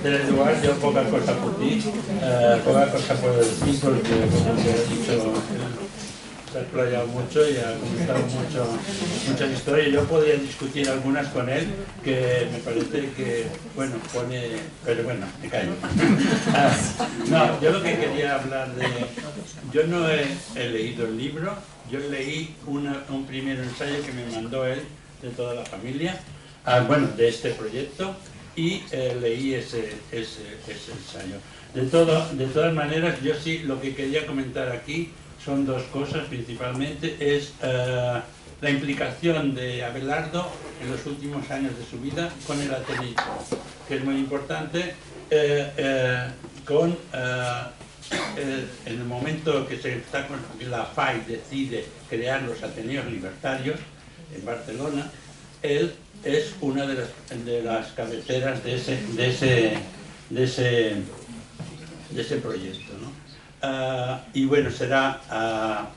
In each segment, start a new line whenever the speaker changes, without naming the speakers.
del Eduard, yo poca cosa por ti, poca cosa por decir, porque como te he dicho, se ha explayado mucho y ha comentado muchas historias. Yo podría discutir algunas con él que me parece que, bueno, pone... Pero bueno, me callo. No, yo lo que quería hablar de... Yo no he leído el libro, yo leí un primer ensayo que me mandó él de toda la familia, bueno, de este proyecto, y leí ese ensayo. De todas maneras, yo sí lo que quería comentar aquí son dos cosas principalmente. Es la implicación de Abelardo en los últimos años de su vida con el ateísmo, que es muy importante, en el momento que la FAI decide crear los Ateneos Libertarios en Barcelona. Él es una de las cabeceras de ese proyecto, ¿no? Y bueno, será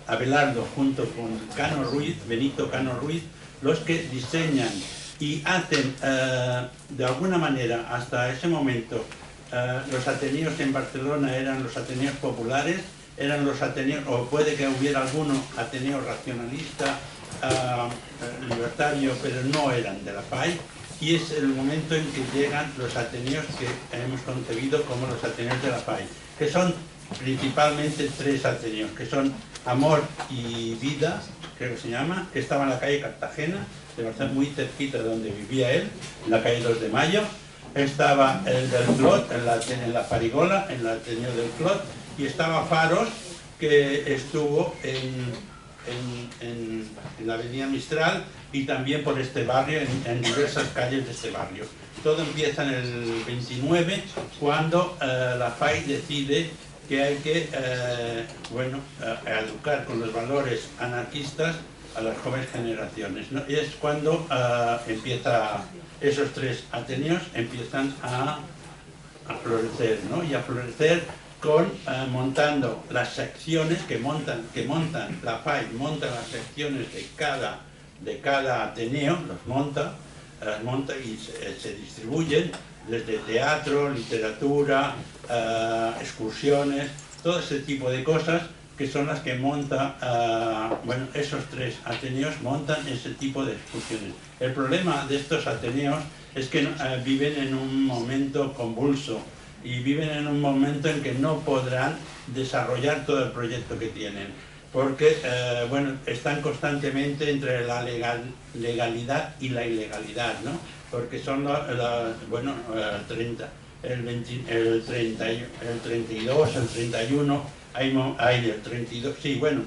Abelardo junto con Cano Ruiz, Benito Cano Ruiz, los que diseñan y hacen de alguna manera hasta ese momento. Los ateneos en Barcelona eran los ateneos populares, eran los ateneos, o puede que hubiera alguno ateneo racionalista, libertario, pero no eran de la FAI, y es el momento en que llegan los ateneos que hemos concebido como los ateneos de la FAI, que son principalmente tres ateneos, que son Amor y Vida, creo que se llama, que estaba en la calle Cartagena, de Barcelona, muy cerquita de donde vivía él, en la calle 2 de Mayo. Estaba el del Clot, en la Farigola, en el Ateneo del Clot, y estaba Faros, que estuvo en la avenida Mistral y también por este barrio, en diversas calles de este barrio. Todo empieza en el 29, cuando la FAI decide que hay que educar con los valores anarquistas a las jóvenes generaciones, ¿no? Y es cuando esos tres ateneos empiezan a florecer, ¿no? Y a florecer montando las secciones que montan la FAI, monta las secciones de cada ateneo, las monta y se distribuyen desde teatro, literatura, excursiones, todo ese tipo de cosas, que son las que monta, esos tres ateneos montan ese tipo de excursiones. El problema de estos ateneos es que viven en un momento convulso, y viven en un momento en que no podrán desarrollar todo el proyecto que tienen, porque están constantemente entre la legalidad y la ilegalidad, ¿no? Porque son el 32, el 31, hay el 32, sí, bueno,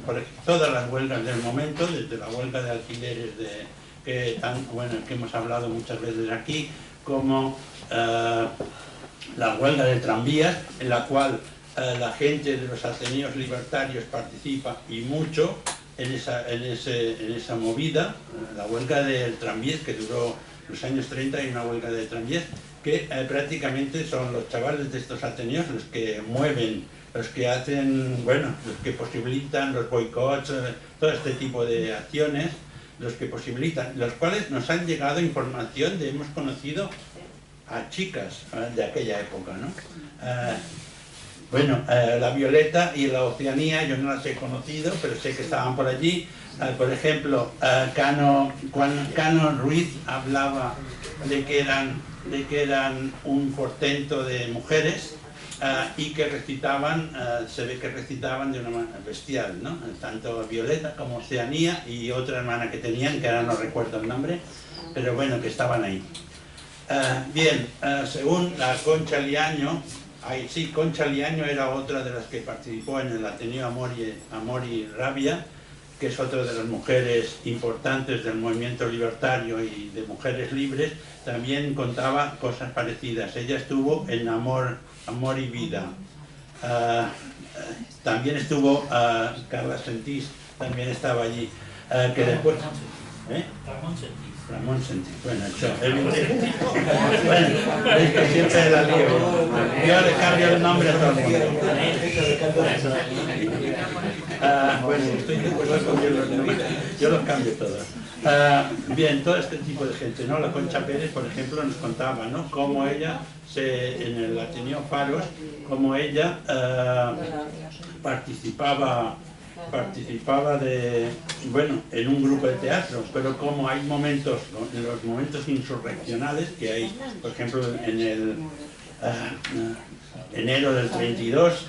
todas las huelgas del momento, desde la huelga de alquileres que hemos hablado muchas veces aquí, como la huelga de tranvías, en la cual la gente de los ateneos libertarios participa y mucho en esa movida. La huelga del tranvías, que duró los años 30, y una huelga de tranvías que prácticamente son los chavales de estos ateneos los que mueven, los que hacen, los que posibilitan los boicots, todo este tipo de acciones, los que posibilitan, los cuales nos han llegado información hemos conocido a chicas de aquella época, ¿no? La Violeta y la Oceanía yo no las he conocido, pero sé que estaban por allí. Por ejemplo, Cano Ruiz hablaba de que eran un portento de mujeres y que recitaban, se ve que recitaban de una manera bestial, ¿no? Tanto Violeta como Oceanía y otra hermana que tenían, que ahora no recuerdo el nombre, pero bueno, que estaban ahí. Según la Concha Liaño, Concha Liaño era otra de las que participó en el Ateneo Amor y Rabia, que es otra de las mujeres importantes del movimiento libertario y de mujeres libres. También contaba cosas parecidas. Ella estuvo en Amor y Vida. También estuvo Carla Sentís, también estaba allí. Que después... Ramón Sentís, es que siempre la lío. Yo le cambio el nombre a todo el mundo. Estoy de acuerdo con los nombres. Yo los cambio todos. Bien, todo este tipo de gente, ¿no? La Concha Pérez, por ejemplo, nos contaba, ¿no? Cómo ella, en el Ateneo Faros, cómo ella participaba en un grupo de teatro, pero como hay momentos, ¿no? En los momentos insurreccionales que hay, por ejemplo, en el enero del 32,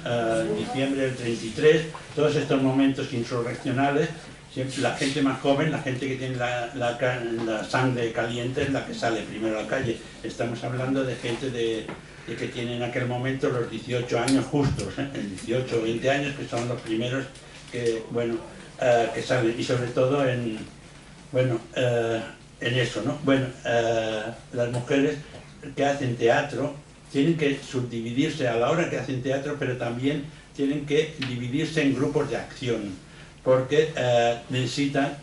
diciembre del 33, todos estos momentos insurreccionales, siempre la gente más joven, la gente que tiene la sangre caliente es la que sale primero a la calle. Estamos hablando de gente de que tiene en aquel momento los 18 años justos, el 18 o 20 años, que son los primeros que, bueno, que salen, y sobre todo en eso, ¿no? Bueno, las mujeres que hacen teatro tienen que subdividirse a la hora que hacen teatro, pero también tienen que dividirse en grupos de acción, porque necesitan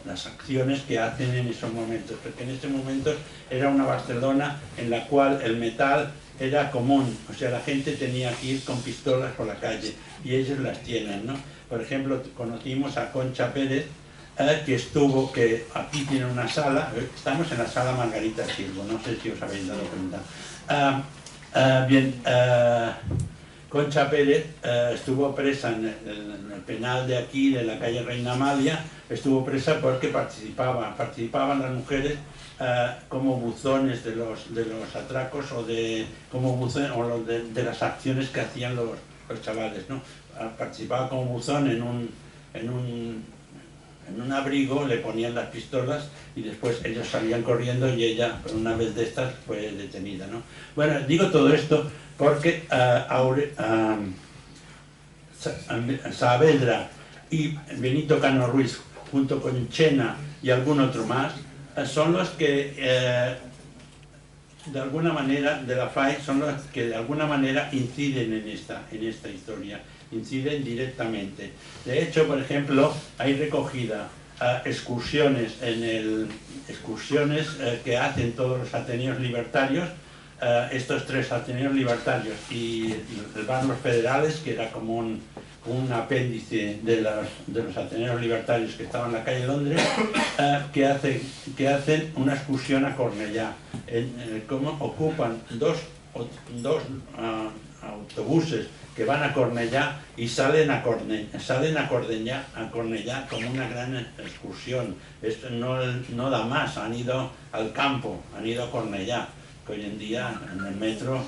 las acciones que hacen en esos momentos, porque en ese momento era una Barcelona en la cual el metal era común, o sea, la gente tenía que ir con pistolas por la calle, y ellos las tienen, ¿no? Por ejemplo, conocimos a Concha Pérez, que aquí tiene una sala, estamos en la sala Margarita Sirgo, no sé si os habéis dado cuenta. Concha Pérez estuvo presa en el penal de aquí, de la calle Reina Amalia, estuvo presa porque participaban las mujeres como buzones de los atracos o de las acciones que hacían los chavales, ¿no? Participaba como buzón en un abrigo, le ponían las pistolas y después ellos salían corriendo y ella, una vez de estas, fue detenida, ¿no? Bueno, digo todo esto porque Saavedra y Benito Cano Ruiz, junto con Chena y algún otro más, son los que de alguna manera, de la FAI, son los que de alguna manera inciden en esta historia, inciden directamente. De hecho, por ejemplo, hay recogida excursiones que hacen todos los Ateneos Libertarios, estos tres Ateneos Libertarios y el bar Los Federales, que era como un apéndice de los Ateneos Libertarios que estaban en la calle Londres, que hacen una excursión a Cornellá. Cómo ocupan dos autobuses que van a Cornellá y salen a Cornellá como una gran excursión. Esto no da más, han ido al campo, han ido a Cornellá, que hoy en día en el metro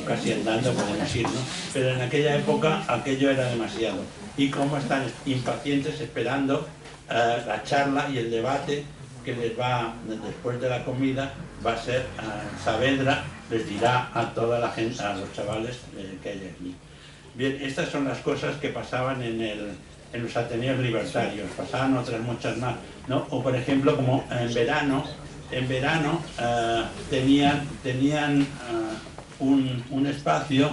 casi andando podemos ir, ¿no? Pero en aquella época aquello era demasiado. Y cómo están impacientes esperando la charla y el debate que les va, después de la comida, va a ser Saavedra, les dirá a toda la gente, a los chavales que hay aquí. Bien, estas son las cosas que pasaban en los Ateneos Libertarios, pasaban otras muchas más, ¿no? O por ejemplo, como en verano tenían un espacio,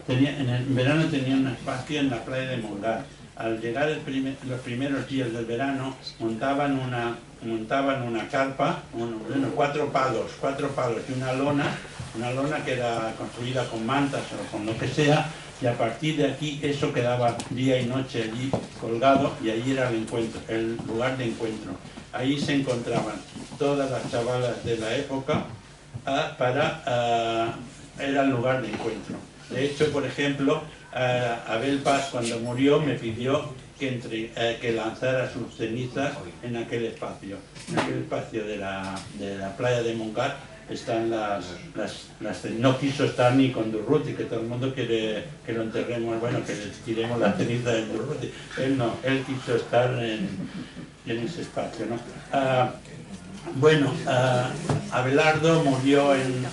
en verano tenían un espacio en la playa de Mongat. Al llegar los primeros días del verano montaban una carpa, cuatro palos y una lona que era construida con mantas o con lo que sea, y a partir de aquí eso quedaba día y noche allí colgado, y allí era el lugar de encuentro. Ahí se encontraban todas las chavalas de la época, era el lugar de encuentro. De hecho, por ejemplo, Abel Paz, cuando murió, me pidió que lanzara sus cenizas en aquel espacio. En aquel espacio de la playa de Mongat están no quiso estar ni con Durruti, que todo el mundo quiere que lo enterremos, bueno, que le tiremos la ceniza de Durruti. Él no, él quiso estar en ese espacio, ¿no? Abelardo murió en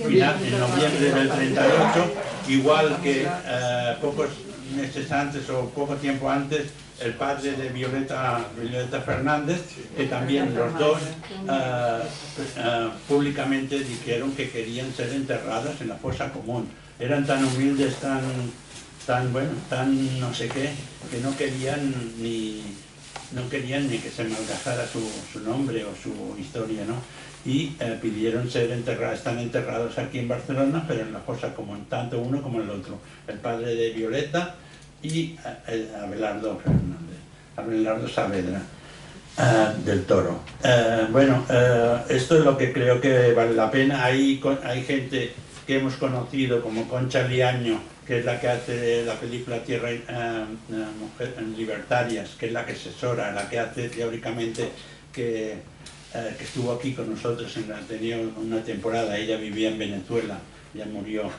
noviembre del 38, igual que pocos meses antes o poco tiempo antes el padre de Violeta Fernández, que también los dos públicamente dijeron que querían ser enterradas en la fosa común. Eran tan humildes, tan no sé qué, que no querían ni que se malgastara su nombre o su historia, ¿no? Y pidieron ser enterrados, están enterrados aquí en Barcelona, pero en la fosa común, tanto uno como el otro, el padre de Violeta y Abelardo Fernández. Abelardo Saavedra del Toro. Esto es lo que creo que vale la pena. Hay gente que hemos conocido como Concha Liaño, que es la que hace la película Tierra Libertarias, que es la que asesora, la que hace teóricamente, que estuvo aquí con nosotros, tenía una temporada, ella vivía en Venezuela, ya murió,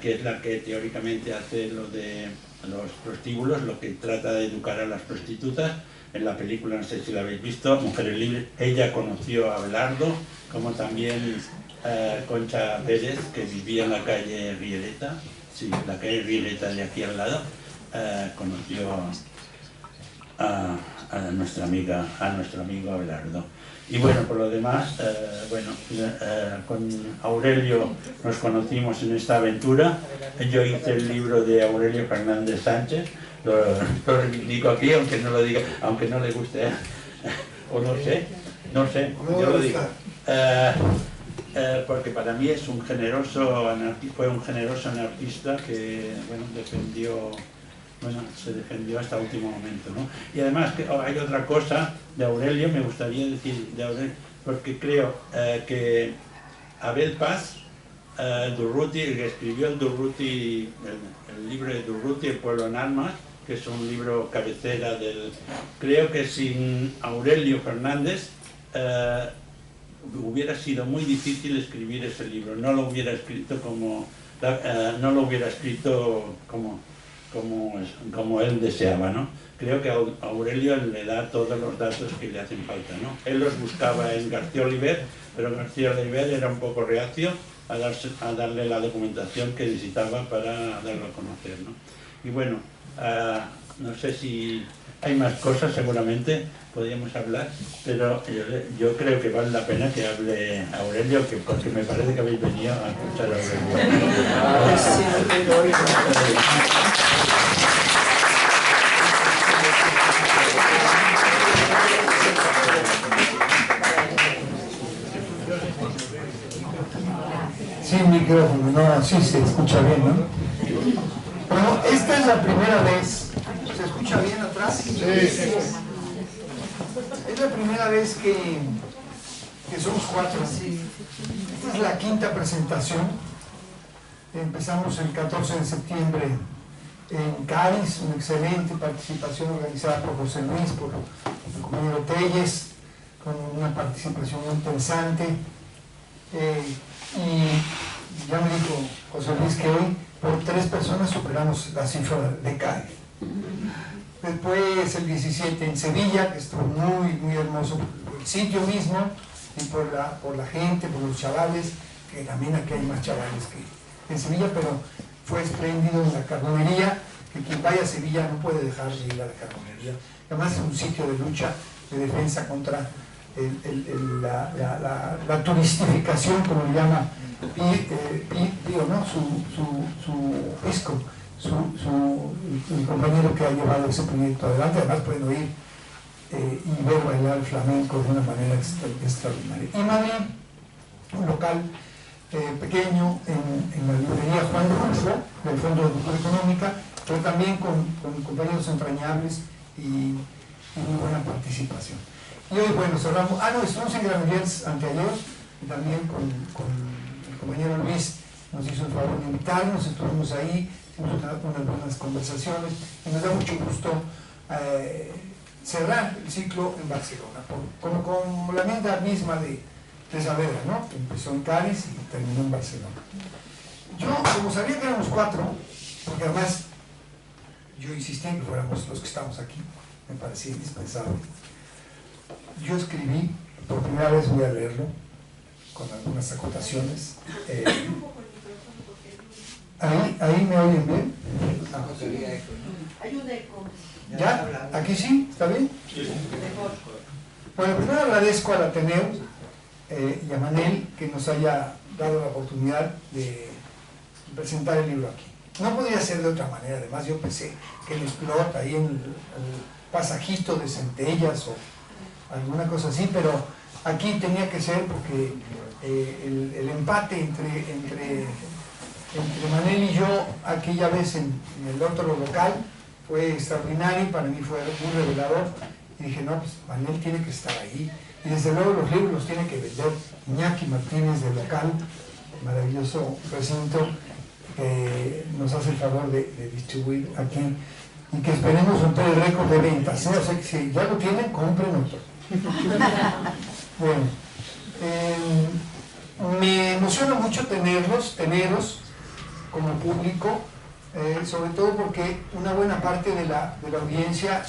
que es la que teóricamente hace lo de los prostíbulos, lo que trata de educar a las prostitutas. En la película, no sé si la habéis visto, Mujeres Libres, ella conoció a Abelardo, como también Concha Pérez, que vivía en la calle Rieleta, sí, la calle Rieleta de aquí al lado, conoció a nuestro amigo Abelardo. Y bueno, por lo demás, con Aurelio nos conocimos en esta aventura. Yo hice el libro de Aurelio Fernández Sánchez, lo reivindico aquí, aunque no lo diga, aunque no le guste, o no sé, yo lo digo. Porque para mí es un generoso fue un generoso anarquista que se defendió hasta el último momento, ¿no? Y además hay otra cosa de Aurelio, me gustaría decir de Aurelio, porque creo que Abel Paz, Durruti, el que escribió el libro de Durruti, El pueblo en armas, que es un libro cabecera creo que sin Aurelio Fernández hubiera sido muy difícil escribir ese libro, no lo hubiera escrito como él deseaba, ¿no? Creo que Aurelio le da todos los datos que le hacen falta, ¿no? Él los buscaba en García Oliver, pero García Oliver era un poco reacio a darle la documentación que necesitaba para darlo a conocer, ¿no? Y bueno, no sé si hay más cosas, seguramente podríamos hablar, pero yo creo que vale la pena que hable Aurelio, porque me parece que habéis venido a escuchar a Aurelio.
Sí, micrófono, no, sí se escucha bien, ¿no? Bueno, esta es la primera vez. ¿Se escucha bien atrás? Sí. Es la primera vez que somos 4. Esta es la 5ª presentación. Empezamos el 14 de septiembre en Cádiz, una excelente participación organizada por José Luis, por el compañero Telles, con una participación muy interesante. Y ya me dijo José Luis que hoy por 3 personas superamos la cifra de Cádiz. Después el 17 en Sevilla, que estuvo muy, muy hermoso por el sitio mismo y por la gente, por los chavales, que también aquí hay más chavales que en Sevilla, pero fue espléndido en la carbonería, que quien vaya a Sevilla no puede dejar de ir a la carbonería. Además es un sitio de lucha, de defensa contra la turistificación, como le llama Pío, ¿no? El compañero que ha llevado ese proyecto adelante. Además pueden oír y ver bailar flamenco de una manera extraordinaria. Y Madrid, un local pequeño en la librería Juan Rulfo, del Fondo de Cultura Económica, pero también con compañeros entrañables y muy buena participación. Y hoy, bueno, cerramos. Estuvimos en Granollers anteayer, y también con el compañero Luis nos hizo el favor de invitarnos, estuvimos ahí, hicimos unas buenas conversaciones, y nos da mucho gusto cerrar el ciclo en Barcelona, con la meta misma de Saavedra, ¿no? Que empezó en Cádiz y terminó en Barcelona. Yo, como sabía que éramos 4, porque además yo insistí en que fuéramos los que estamos aquí, me parecía indispensable. Yo escribí, por primera vez voy a leerlo, con algunas acotaciones. ¿Ahí me oyen bien? ¿Ya? ¿Aquí sí? ¿Está bien? Bueno, primero agradezco al Ateneo y a Manel que nos haya dado la oportunidad de presentar el libro aquí. No podría ser de otra manera, además yo pensé que el explota ahí en el pasajito de Centellas o alguna cosa así, pero aquí tenía que ser porque el empate entre Manel y yo aquella vez en el otro local fue extraordinario, para mí fue muy revelador, y dije, no, pues Manuel tiene que estar ahí, y desde luego los libros los tiene que vender Iñaki Martínez del local, maravilloso recinto, que nos hace el favor de distribuir aquí, y que esperemos romper el récord de ventas, ¿eh? O sea que si ya lo tienen, compren otro. Bueno, me emociona mucho teneros como público, sobre todo porque una buena parte de la audiencia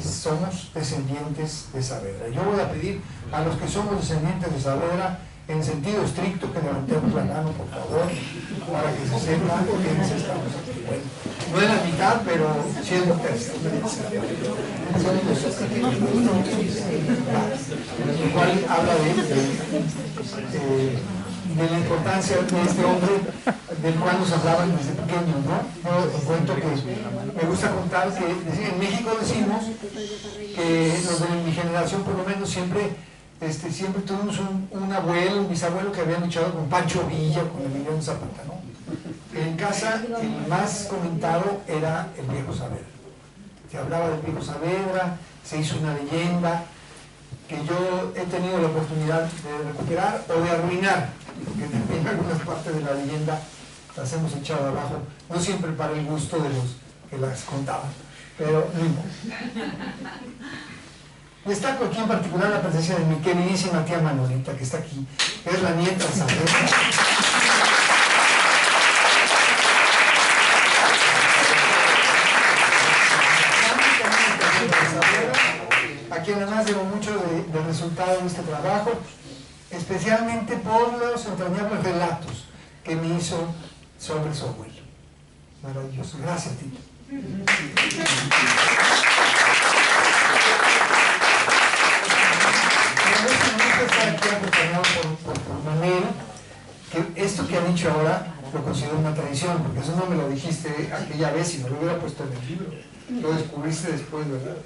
somos descendientes de Saavedra. Yo voy a pedir a los que somos descendientes de Saavedra, en sentido estricto, que levantemos la mano, por favor, para que se sepa quiénes estamos aquí. Bueno, no es la mitad, pero sí es lo tercio. Lo cual habla de la importancia de este hombre, del cual nos hablaban desde pequeños, ¿no? Yo cuento que me gusta contar que en México decimos que los de mi generación, por lo menos, siempre tuvimos un abuelo, un bisabuelo que había luchado con Pancho Villa, con Emiliano Zapata, ¿no? En casa el más comentado era el viejo Saavedra. Se hablaba del viejo Saavedra, se hizo una leyenda que yo he tenido la oportunidad de recuperar o de arruinar, porque también algunas partes de la leyenda las hemos echado abajo, no siempre para el gusto de los que las contaban, pero no importa. Destaco aquí en particular la presencia de mi queridísima tía Manolita, que está aquí, que es la nieta de Saavedra. A quien además debo mucho del resultado de este trabajo, especialmente por los entrañables relatos que me hizo sobre su abuelo. Maravilloso. Gracias, Tito. Estar aquí acompañado por Manuel, que esto que han dicho ahora lo considero una tradición, porque eso no me lo dijiste aquella vez, si no lo hubiera puesto en el libro. Lo descubriste después, ¿verdad?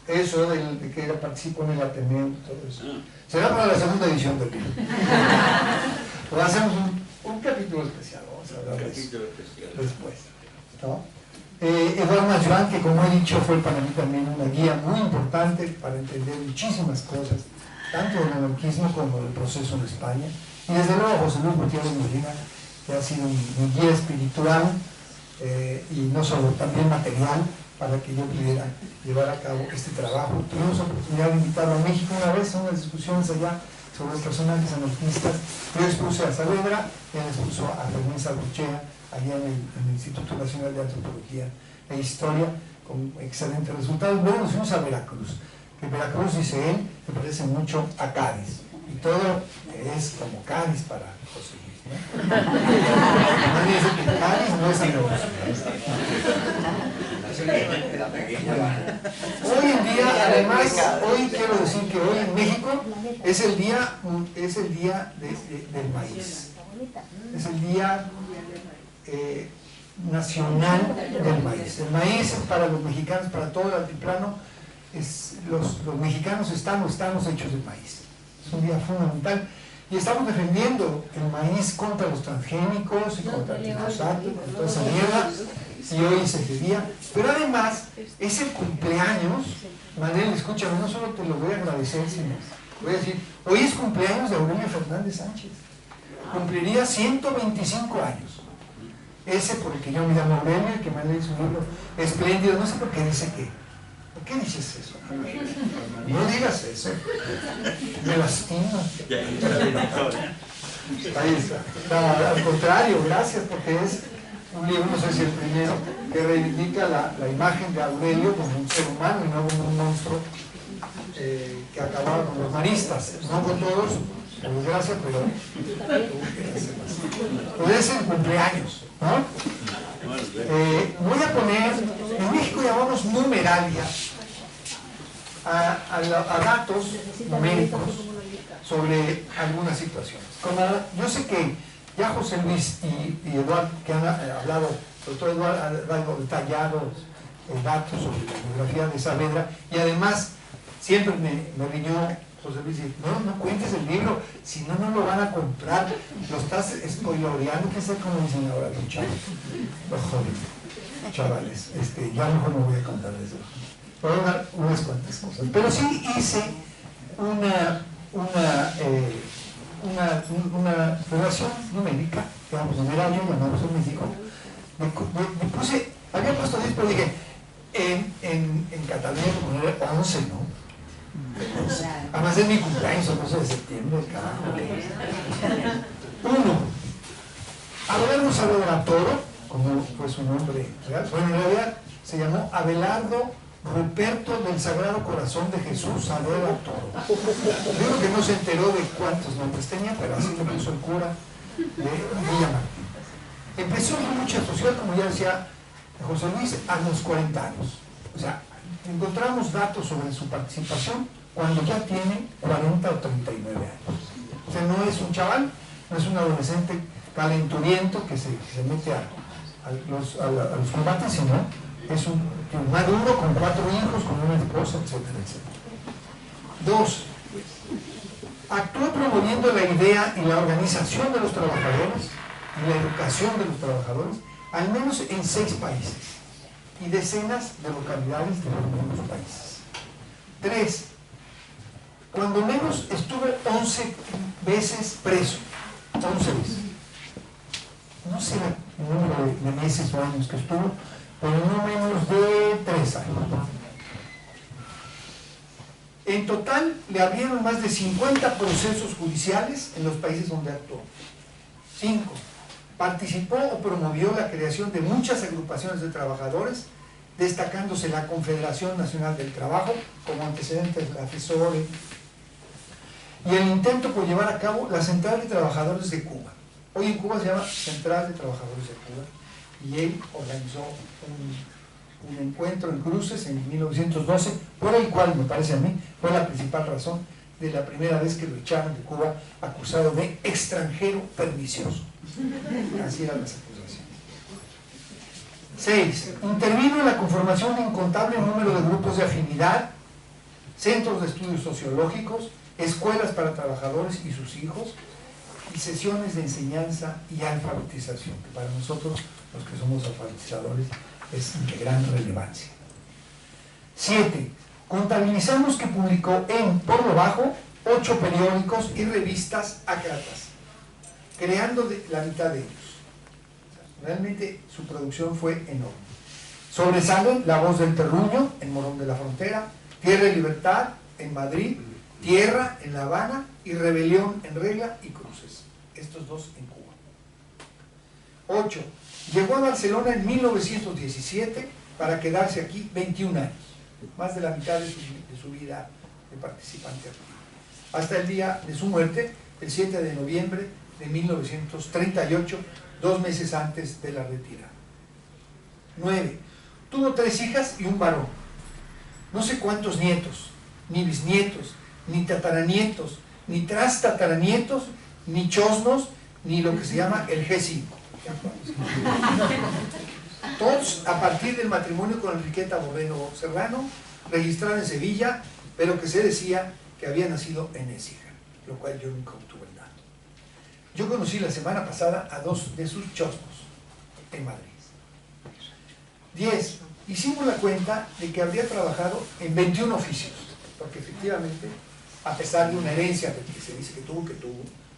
Eso de que participó en el Ateneo y todo eso. Será para la segunda edición del libro. O hacemos un capítulo especial, vamos a hablar de eso después, ¿no? Eduardo Machuán, que como he dicho fue para mí también una guía muy importante para entender muchísimas cosas, tanto del anarquismo como del proceso en España, y desde luego José Luis Gutiérrez Molina, que ha sido mi guía espiritual y no solo, también material, para que yo pudiera llevar a cabo este trabajo. Tuvimos la oportunidad de invitarlo a México una vez a unas discusiones allá sobre los personajes anarquistas. Yo expuse a Saavedra, él expuso a Fermín Salbuchea, allá en el Instituto Nacional de Antropología e Historia, con excelentes resultados. Luego nos fuimos a Veracruz, que Veracruz, dice él, se parece mucho a Cádiz, y todo es como Cádiz para José Luis, ¿no? Nadie dice que Cádiz no es Veracruz. Hoy en día, además, hoy quiero decir que hoy en México es el día del maíz, es el día nacional del maíz. El maíz para los mexicanos, para todo el altiplano, los mexicanos estamos hechos de maíz. Es un día fundamental y estamos defendiendo el maíz contra los transgénicos y contra el glifosato y contra toda esa mierda, y hoy es ese día. Pero además es el cumpleaños. Manuel, escúchame, no solo te lo voy a agradecer, sino voy a decir, hoy es cumpleaños de Aurelio Fernández Sánchez. Cumpliría 125 años. Ese por el que yo me llamo Aurelio, el que Manuel hizo un libro espléndido. No sé por qué dice que. ¿Por qué dices eso? No digas eso. Me lastima. Ahí está. Al contrario, gracias, porque es un libro, no sé si el primero, que reivindica la imagen de Aurelio como un ser humano y no como un monstruo que acababa con los maristas. No con todos, por desgracia, pero puede ser cumpleaños, ¿no? Voy a poner, en México llamamos numeralia a datos numéricos sobre algunas situaciones. Como yo sé que ya José Luis y Eduardo, que han hablado, sobre todo Eduardo, han dado detallados datos sobre la biografía de Saavedra, y además siempre me riñó José Luis, no cuentes el libro, si no, no lo van a comprar, lo estás spoiloreando, que sé cómo dicen ahora los chavos, los jóvenes. chavales, ya mejor no voy a contar eso. Voy a dar unas cuantas cosas. Pero sí hice una relación numérica, digamos, numeraria, llamamos en México. Había puesto 10, pero dije, en Cataluña poner 11, ¿no? Además es mi cumpleaños, el 12 de septiembre, carajo. 1. Abelardo Saavedra Toro, como fue su nombre real, bueno, en realidad se llamó Abelardo Ruperto del Sagrado Corazón de Jesús Saavedra Toro. Digo que no se enteró de cuántos nombres tenía, pero así lo puso el cura de Villa Martín. Empezó en lucha social, como ya decía José Luis, a los 40 años. O sea, encontramos datos sobre su participación cuando ya tiene 40 o 39 años. O sea, no es un chaval, no es un adolescente calenturiento que se mete a los combates, sino es un maduro con 4 hijos, con una esposa, etcétera, etcétera. 2. Actuó promoviendo la idea y la organización de los trabajadores y la educación de los trabajadores, al menos en 6 países y decenas de localidades de los mismos países. 3. Cuando menos estuvo 11 veces preso. 11 veces. No sé el número de meses o años que estuvo, pero no menos de 3 años. En total le abrieron más de 50 procesos judiciales en los países donde actuó. 5. Participó o promovió la creación de muchas agrupaciones de trabajadores, destacándose la Confederación Nacional del Trabajo como antecedente de la FESORE, y el intento por llevar a cabo la Central de Trabajadores de Cuba. Hoy en Cuba se llama Central de Trabajadores de Cuba, y él organizó un encuentro en Cruces en 1912, por el cual, me parece a mí, fue la principal razón de la primera vez que lo echaron de Cuba, acusado de extranjero pernicioso. Así eran las acusaciones. 6. Intervino en la conformación de un incontable número de grupos de afinidad, centros de estudios sociológicos, escuelas para trabajadores y sus hijos, y sesiones de enseñanza y alfabetización, que para nosotros, los que somos alfabetizadores, es de gran relevancia. 7. Contabilizamos que publicó por lo bajo 8 periódicos y revistas ácratas, creando la mitad de ellos. Realmente su producción fue enorme. Sobresalen La Voz del Terruño en Morón de la Frontera, Tierra y Libertad en Madrid, Tierra en La Habana y Rebelión en Regla y Cruces. Estos 2 en Cuba. 8. Llegó a Barcelona en 1917 para quedarse aquí 21 años, más de la mitad de su vida de participante activo, hasta el día de su muerte, el 7 de noviembre de 1938, 2 meses antes de la retirada. 9. Tuvo 3 hijas y un varón. No sé cuántos nietos, ni bisnietos, ni tataranietos, ni trastataranietos, ni chosnos, ni lo que se llama el G5. Todos a partir del matrimonio con Enriqueta Borrero Serrano, registrada en Sevilla, pero que se decía que había nacido en Écija, lo cual yo nunca obtuve el dato. Yo conocí la semana pasada a 2 de sus chosnos en Madrid. 10. Hicimos la cuenta de que habría trabajado en 21 oficios, porque efectivamente, a pesar de una herencia que se dice que tuvo,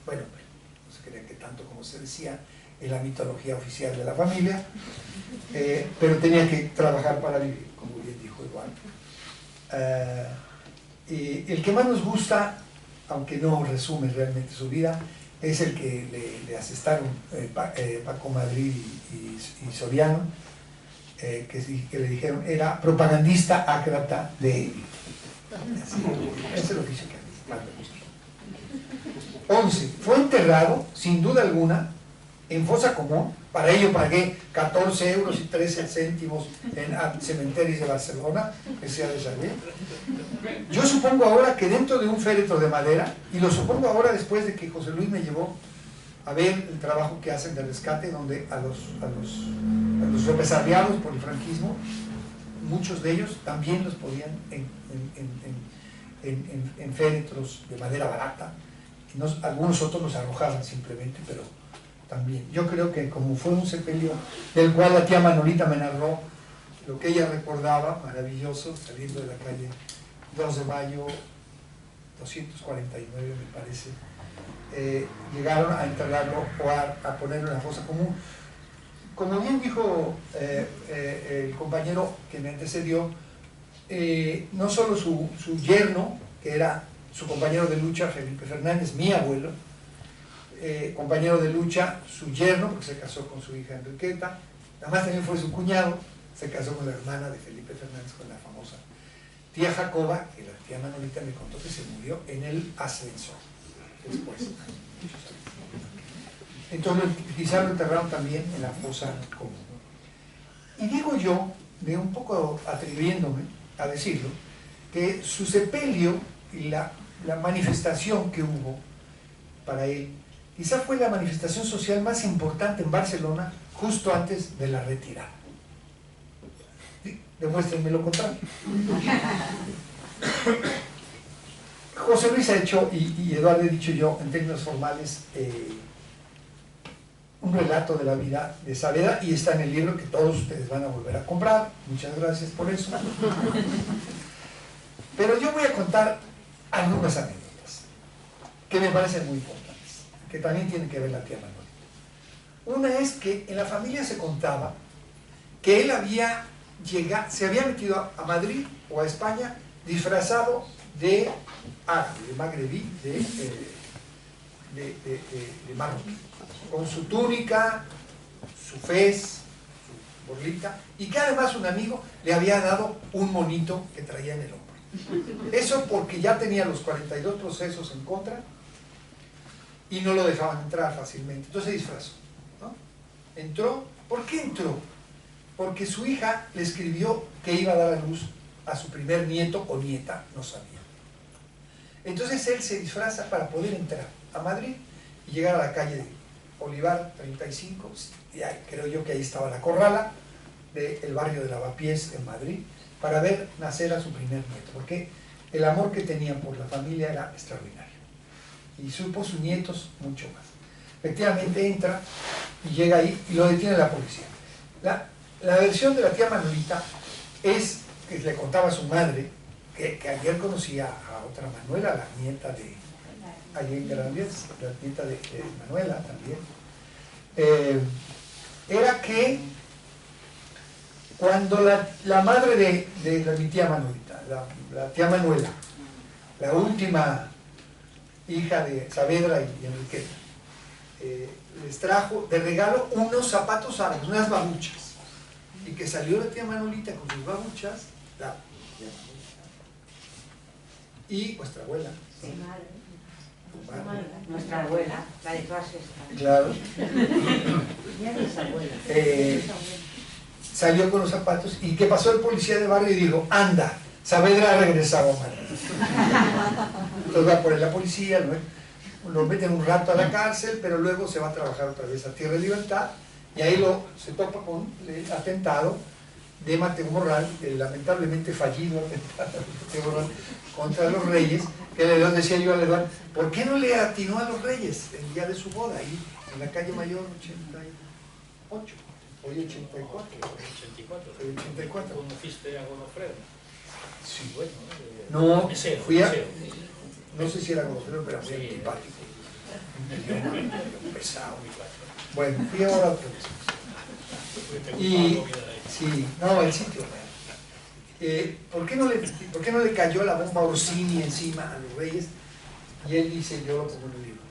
bueno, no se creía que tanto como se decía en la mitología oficial de la familia, pero tenía que trabajar para vivir, como bien dijo igual. El que más nos gusta, aunque no resume realmente su vida, es el que le asestaron Paco Madrid y Soriano, que le dijeron era propagandista ácrata de él. Ese es el oficio que más me gusta. 11. Fue enterrado, sin duda alguna, en fosa común. Para ello pagué 14 euros y 13 céntimos en cementerios de Barcelona, que sea de saber. Yo supongo ahora que dentro de un féretro de madera, y lo supongo ahora después de que José Luis me llevó a ver el trabajo que hacen de rescate, donde a los represaliados por el franquismo, muchos de ellos también los ponían en féretros de madera barata. Algunos otros los arrojaban simplemente, pero también. Yo creo que como fue un sepelio del cual la tía Manolita me narró lo que ella recordaba, maravilloso, saliendo de la calle 2 de Mayo, 249 me parece, llegaron a enterrarlo o a ponerlo en la fosa común. Como bien dijo el compañero que me antecedió, no solo su yerno, que era su compañero de lucha, Felipe Fernández, mi abuelo, compañero de lucha, su yerno, porque se casó con su hija Enriqueta, además también fue su cuñado, se casó con la hermana de Felipe Fernández, con la famosa tía Jacoba, que la tía Manolita me contó que se murió en el ascenso, después. Entonces quizás lo enterraron también en la fosa común. Y digo yo, de un poco atreviéndome a decirlo, que su sepelio y la manifestación que hubo para él, quizá fue la manifestación social más importante en Barcelona justo antes de la retirada. Demuéstrenme lo contrario. José Luis ha hecho, y Eduardo he dicho yo, en términos formales, un relato de la vida de Saavedra, y está en el libro que todos ustedes van a volver a comprar. Muchas gracias por eso. Pero yo voy a contar algunas anécdotas que me parecen muy importantes, que también tienen que ver la tía Manolita. Una es que en la familia se contaba que él se había metido a Madrid o a España disfrazado de árabe, de magrebí, de marroquí, con su túnica, su fez, su borlita, y que además un amigo le había dado un monito que traía en el hombro. Eso porque ya tenía los 42 procesos en contra y no lo dejaban entrar fácilmente. Entonces se disfrazó, ¿no? Entró. ¿Por qué entró? Porque su hija le escribió que iba a dar a luz a su primer nieto o nieta, no sabía. Entonces él se disfraza para poder entrar a Madrid y llegar a la calle de Olivar 35, y creo yo que ahí estaba la corrala del barrio de Lavapiés en Madrid, para ver nacer a su primer nieto, porque el amor que tenían por la familia era extraordinario, y supo sus nietos mucho más. Efectivamente entra y llega ahí y lo detiene la policía. La versión de la tía Manolita es que le contaba a su madre que ayer conocía a otra Manuela, la nieta de allí en Grandes, la nieta de Manuela también, era que cuando la madre de mi tía Manolita, la tía Manuela, la última hija de Saavedra y Enriqueta, les trajo de regalo unos zapatos árabes, unas babuchas, y que salió la tía Manolita con sus babuchas, la tía Manolita, y nuestra abuela,
sí, madre.
Nuestra abuela, la de todas estas.
claro,
Abuela.
Salió con los zapatos, y que pasó el policía de barrio y dijo: anda, Saavedra ha regresado a Madrid. Entonces va por ahí la policía, lo meten un rato a la cárcel, pero luego se va a trabajar otra vez a Tierra de Libertad, y ahí se topa con el atentado de Mateo Morral, el lamentablemente fallido atentado de Mateo Morral contra los Reyes, que le decía yo a Eduardo: ¿por qué no le atinó a los Reyes el día de su boda, ahí en la calle Mayor 88? Hoy 84. 84.
¿Conociste a Godofredo?
Sí.
Bueno,
no,
mesero,
fui a...
mesero.
No sé si era Godofredo, pero muy antipático. Pesado. Bueno, fui ahora otra vez. Y... sí, no, el sitio. ¿Por qué no le cayó la bomba Orsini encima a los Reyes? Y él dice, yo lo pongo en el libro,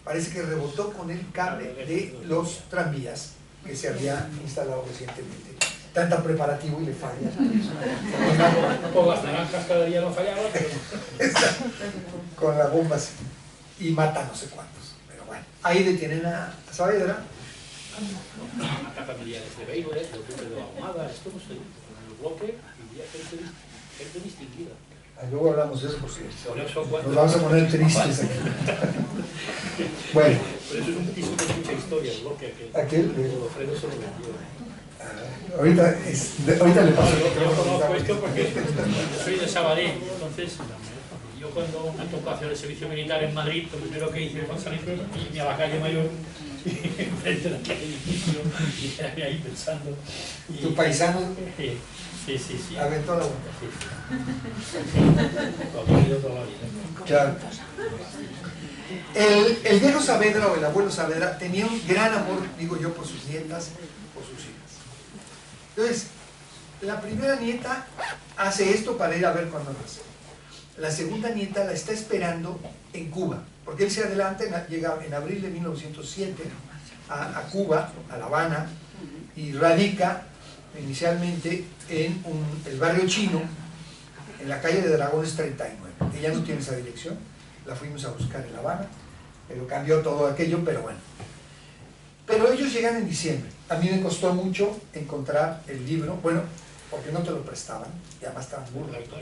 parece que rebotó con el cable de los tranvías que se había instalado recientemente. Tanta preparativo y le falla.
Con las naranjas cada día no fallaba, pero...
con las bombas y mata no sé cuántos. Pero bueno, ahí detienen a Saavedra.
Acá familiares de Beirut, los duques de la Ahumada, esto no sé, en el bloque vivía gente distinguida.
Luego hablamos de eso porque
Por eso, cuando...
nos vamos a poner tristes aquí. Bueno.
Pero eso es un piso con mucha historia, el bloque
Aquel.
Godofredo se lo vendió.
Ahorita le paso.
Yo conozco esto porque soy de Sabadell, entonces yo cuando me tocó hacer el servicio militar en Madrid, lo primero que hice fue salir a la calle Mayor frente a aquel edificio, y ahí pensando. Y,
tu paisano
sí.
aventó la bomba.
Sí. Lo ha comido toda la vida.
Claro. El viejo Saavedra o el abuelo Saavedra tenía un gran amor, digo yo, por sus nietas, por sus hijas. Entonces, la primera nieta hace esto para ir a ver cuándo nace. La segunda nieta la está esperando en Cuba, porque él se adelanta, llega en abril de 1907 a Cuba, a La Habana, y radica inicialmente en el barrio chino, en la calle de Dragones 39. Ella no tiene esa dirección, la fuimos a buscar en La Habana, pero cambió todo aquello, pero bueno. Pero ellos llegan en diciembre. A mí me costó mucho encontrar el libro, bueno, porque no te lo prestaban, y además estaban muy baratos.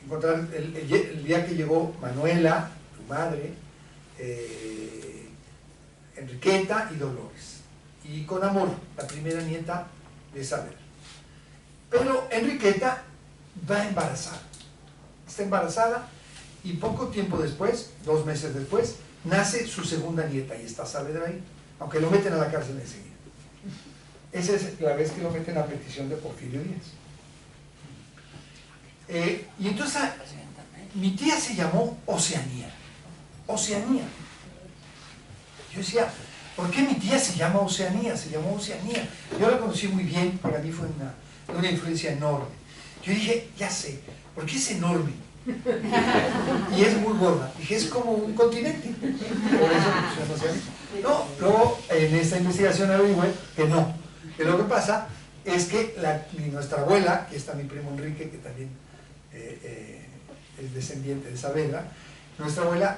Encontrar el día que llegó Manuela, tu madre, Enriqueta y Dolores. Y con amor, la primera nieta de Saavedra. Pero Enriqueta va embarazada. Está embarazada y poco tiempo después, 2 meses después, nace su segunda nieta y está Saavedra ahí, aunque lo meten a la cárcel enseguida. Esa es la vez que lo meten a petición de Porfirio Díaz. Y entonces mi tía se llamó Oceanía. Oceanía. Yo decía, ¿por qué mi tía se llama Oceanía? Se llamó Oceanía. Yo la conocí muy bien, para mí fue una influencia enorme. Yo dije, ya sé, ¿por qué es enorme? Y es muy gorda. Dije, es como un continente. Por eso pusieron Oceanía. No, luego en esta investigación averigüé que no. Que lo que pasa es que nuestra abuela, que está mi primo Enrique, que también es descendiente de Saavedra, nuestra abuela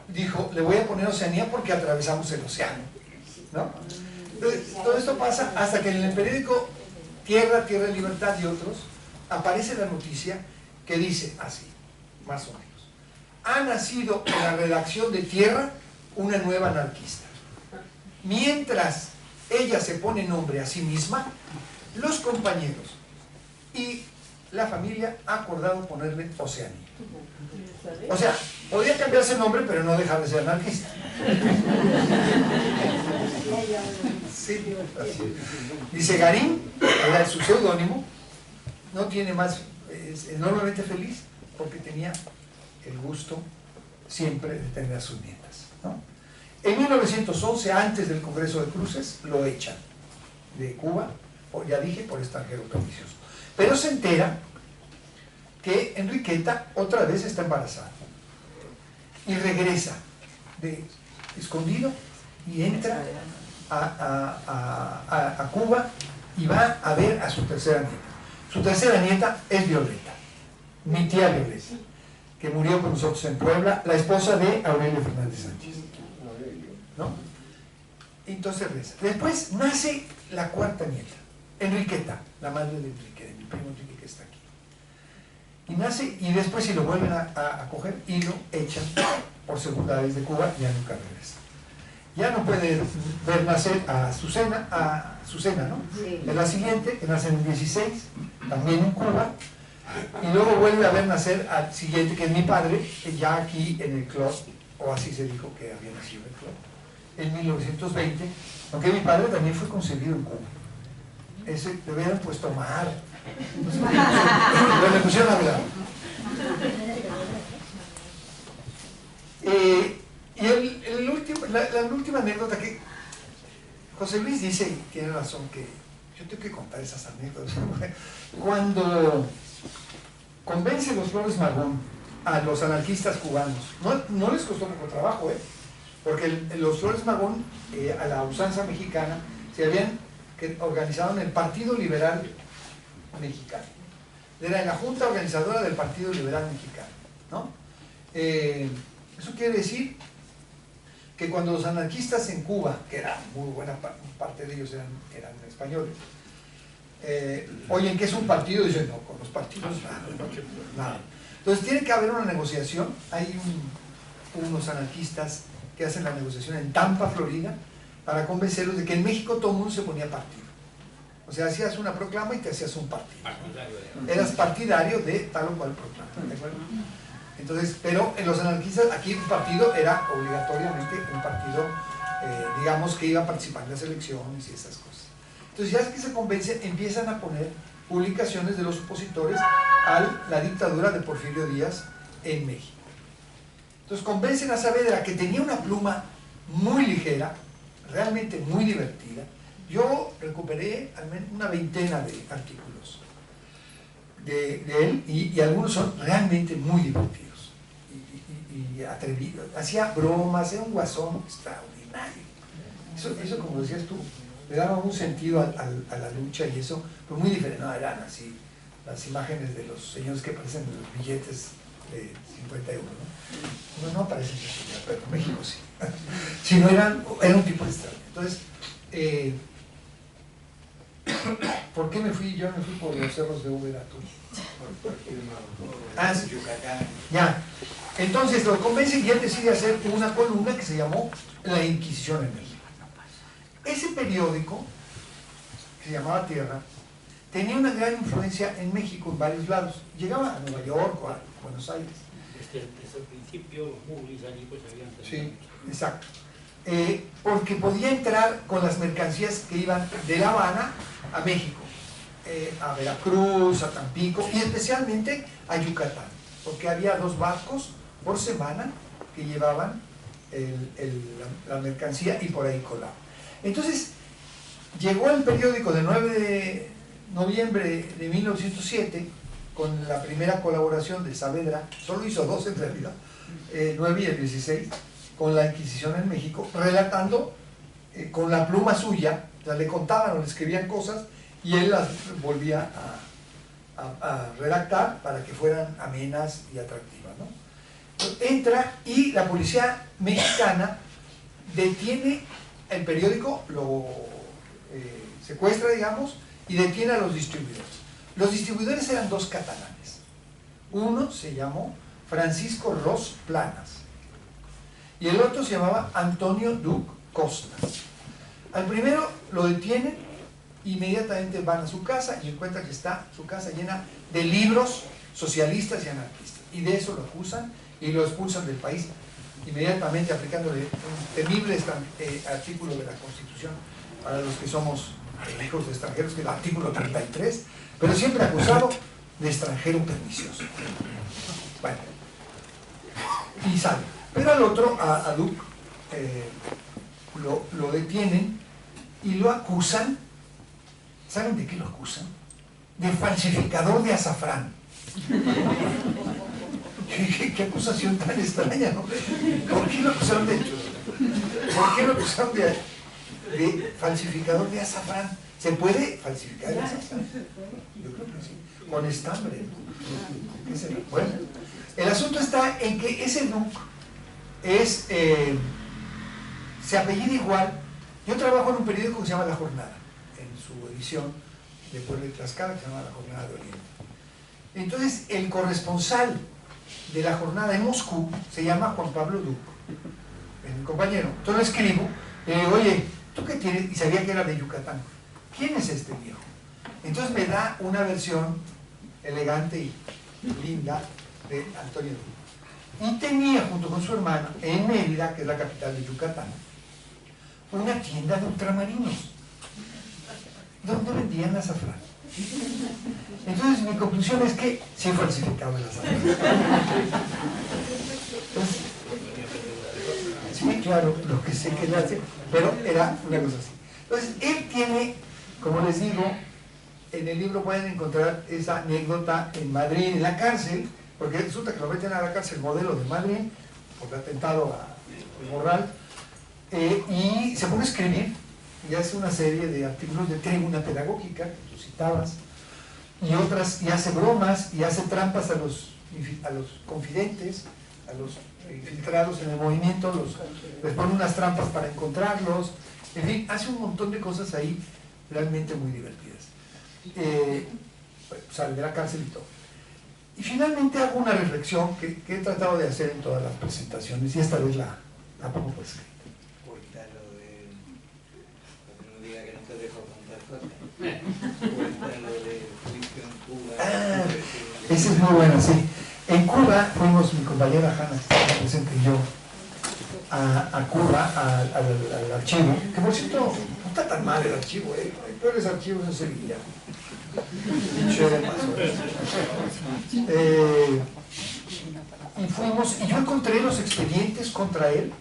dijo, le voy a poner Oceanía porque atravesamos el océano, ¿no? Entonces, todo esto pasa hasta que en el periódico Tierra, Tierra y Libertad y otros aparece la noticia que dice así, más o menos: ha nacido en la redacción de Tierra una nueva anarquista. Mientras ella se pone nombre a sí misma, los compañeros y la familia ha acordado ponerle Oceanía. O sea, podía cambiarse el nombre, pero no dejar de ser anarquista. Sí, así. Dice Garín, era su seudónimo, no tiene más, es enormemente feliz porque tenía el gusto siempre de tener a sus nietas, ¿no? En 1911, antes del Congreso de Cruces, lo echan de Cuba, ya dije, por extranjero pernicioso. Pero se entera que Enriqueta otra vez está embarazada y regresa de escondido y entra a Cuba y va a ver a su tercera nieta. Su tercera nieta es Violeta, mi tía Violeta, que murió con nosotros en Puebla, la esposa de Aurelio Fernández Sánchez, ¿no? Entonces reza. Después nace la cuarta nieta, Enriqueta, la madre de Enrique, de mi primo Enrique, que está aquí. Y nace, y después si lo vuelven a coger y lo echan por segunda vez de Cuba, ya nunca regresa. Ya no puede ver nacer a Azucena, ¿no?
Sí.
Es la siguiente, que nace en el 16, también en Cuba, y luego vuelve a ver nacer al siguiente, que es mi padre, ya aquí en el club, o así se dijo que había nacido el club, en 1920, aunque mi padre también fue concebido en Cuba. Ese le hubieran puesto Mar, pero le pusieron a hablar. Y la última anécdota que José Luis dice, y tiene razón, que yo tengo que contar esas anécdotas. Cuando convence los Flores Magón a los anarquistas cubanos, no les costó poco trabajo, porque los Flores Magón, a la usanza mexicana, se habían organizado en el Partido Liberal Mexicano. Era en la Junta Organizadora del Partido Liberal Mexicano, ¿no? Eso quiere decir que cuando los anarquistas en Cuba, que era muy buena parte de ellos eran españoles, oyen que es un partido, dicen, no, con los partidos nada. Entonces tiene que haber una negociación. Hay unos anarquistas que hacen la negociación en Tampa, Florida, para convencerlos de que en México todo el mundo se ponía partido. O sea, hacías una proclama y te hacías un partido. Eras partidario de tal o cual proclama, ¿de acuerdo? Entonces, pero en los anarquistas, aquí un partido era obligatoriamente un partido, digamos, que iba a participar en las elecciones y esas cosas. Entonces, ya es que se convencen, empiezan a poner publicaciones de los opositores a la dictadura de Porfirio Díaz en México. Entonces, convencen a Saavedra, que tenía una pluma muy ligera, realmente muy divertida. Yo recuperé al menos una veintena de artículos de él, y algunos son realmente muy divertidos y atrevidos. Hacía bromas, era un guasón extraordinario. Eso, como decías tú, le daba un sentido a la lucha, y eso, pues muy diferente. No eran así las imágenes de los señores que aparecen en los billetes de 50 euros, ¿no? No aparecen así, pero en México sí. Sino era un tipo extraño. Entonces, ¿por qué me fui? Yo me fui por los cerros de Uberato. Ah, sí. Ya. Entonces lo convence y él decide hacer una columna que se llamó La Inquisición en México. Ese periódico, que se llamaba Tierra, tenía una gran influencia en México, en varios lados. Llegaba a Nueva York o a Buenos Aires.
Desde el principio los muglis allí pues habían...
Sí, exacto. Porque podía entrar con las mercancías que iban de La Habana a México, a Veracruz, a Tampico y especialmente a Yucatán, porque había 2 barcos por semana que llevaban la mercancía y por ahí colaban. Entonces llegó el periódico de 9 de noviembre de 1907 con la primera colaboración de Saavedra, solo hizo 2 en realidad, 9 y el 16, con la Inquisición en México, relatando con la pluma suya, o sea, le contaban o le escribían cosas y él las volvía a redactar para que fueran amenas y atractivas, ¿no? Entra y la policía mexicana detiene el periódico, lo secuestra, digamos, y detiene a los distribuidores. Los distribuidores eran 2 catalanes. Uno se llamó Francisco Ros Planas y el otro se llamaba Antonio Duc Costa. Al primero lo detienen, inmediatamente van a su casa y encuentran que está su casa llena de libros socialistas y anarquistas, y de eso lo acusan y lo expulsan del país, inmediatamente aplicándole un temible artículo de la Constitución para los que somos hijos de extranjeros, que es el artículo 33, pero siempre acusado de extranjero pernicioso. Bueno, y sale. Pero al otro, a Duc, lo detienen y lo acusan. ¿Saben de qué lo acusan? De falsificador de azafrán. ¿Qué acusación tan extraña, ¿no? ¿Por qué lo acusaron de falsificador de azafrán? ¿Se puede falsificar el azafrán? Yo creo que sí. Con estambre. Bueno, el asunto está en que ese Duc se apellida igual. Yo trabajo en un periódico que se llama La Jornada, en su edición de Puebla y Tlaxcala, que se llama La Jornada de Oriente. Entonces, el corresponsal de La Jornada en Moscú se llama Juan Pablo Duc, mi compañero. Entonces le escribo, y le digo, oye, ¿tú qué tienes? Y sabía que era de Yucatán. ¿Quién es este viejo? Entonces me da una versión elegante y linda de Antonio Duc. Y tenía, junto con su hermano, en Mérida, que es la capital de Yucatán, una tienda de ultramarinos, donde vendían azafrán. Entonces mi conclusión es que sí falsificaba el azafrán. Sí, claro, lo que sé que él hace, pero era una cosa así. Entonces él tiene, como les digo, en el libro pueden encontrar esa anécdota en Madrid, en la cárcel, porque resulta que lo meten a la cárcel Modelo de Madrid por el atentado a Morral, y se pone a escribir y hace una serie de artículos de tribuna pedagógica que tú citabas, y otras, y hace bromas y hace trampas a los confidentes, a los infiltrados en el movimiento, les pone unas trampas para encontrarlos, en fin, hace un montón de cosas ahí realmente muy divertidas. Sale de la cárcel y todo. Y finalmente hago una reflexión que he tratado de hacer en todas las presentaciones, y esta vez la pongo por escrito.
Cuenta lo de, para que no diga que no te dejo contar cosas, cuenta lo de juicio en Cuba.
Esa es muy buena, sí. En Cuba fuimos mi compañera Hanna, que está presente, y yo, a Cuba, al archivo, que por cierto, no está tan mal el archivo, hay peores archivos en Sevilla. Y fuimos, y yo encontré los expedientes contra él,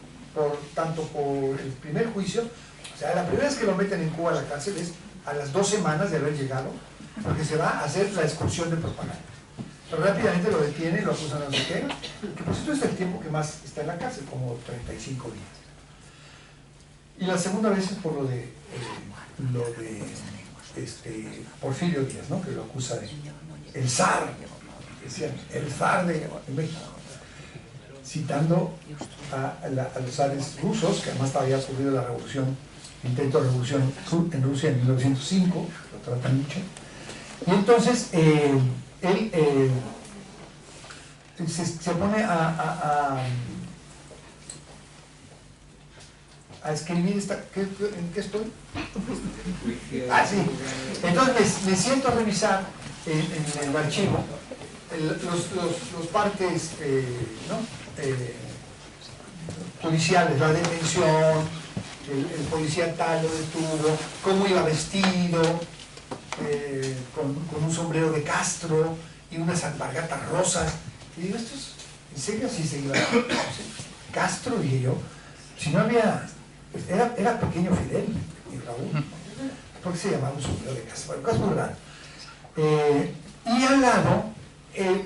tanto por el primer juicio, o sea, la primera vez que lo meten en Cuba a la cárcel es a las 2 semanas de haber llegado, porque se va a hacer la expulsión de propaganda. Pero rápidamente lo detienen, lo acusan a no sé qué, que por cierto es el tiempo que más está en la cárcel, como 35 días. Y la segunda vez es por lo de Porfirio Díaz, ¿no? Que lo acusa de el zar, decían, el zar de México, citando a los zares rusos, que además había ocurrido la revolución, intento de revolución en Rusia en 1905, lo tratan mucho. Y entonces él se pone a escribir ¿en qué estoy? Ah, sí. Entonces me siento a revisar en el archivo los partes judiciales, la detención, el policía tal lo detuvo, cómo iba vestido, con un sombrero de Castro y unas alpargatas rosas. Y digo, ¿esto es en serio? Sí, se iba Castro, dije yo. Si no había... Era pequeño Fidel y Raúl. ¿Por qué se llamaba un sombrero de Castro? Bueno, es muy raro. Y al lado,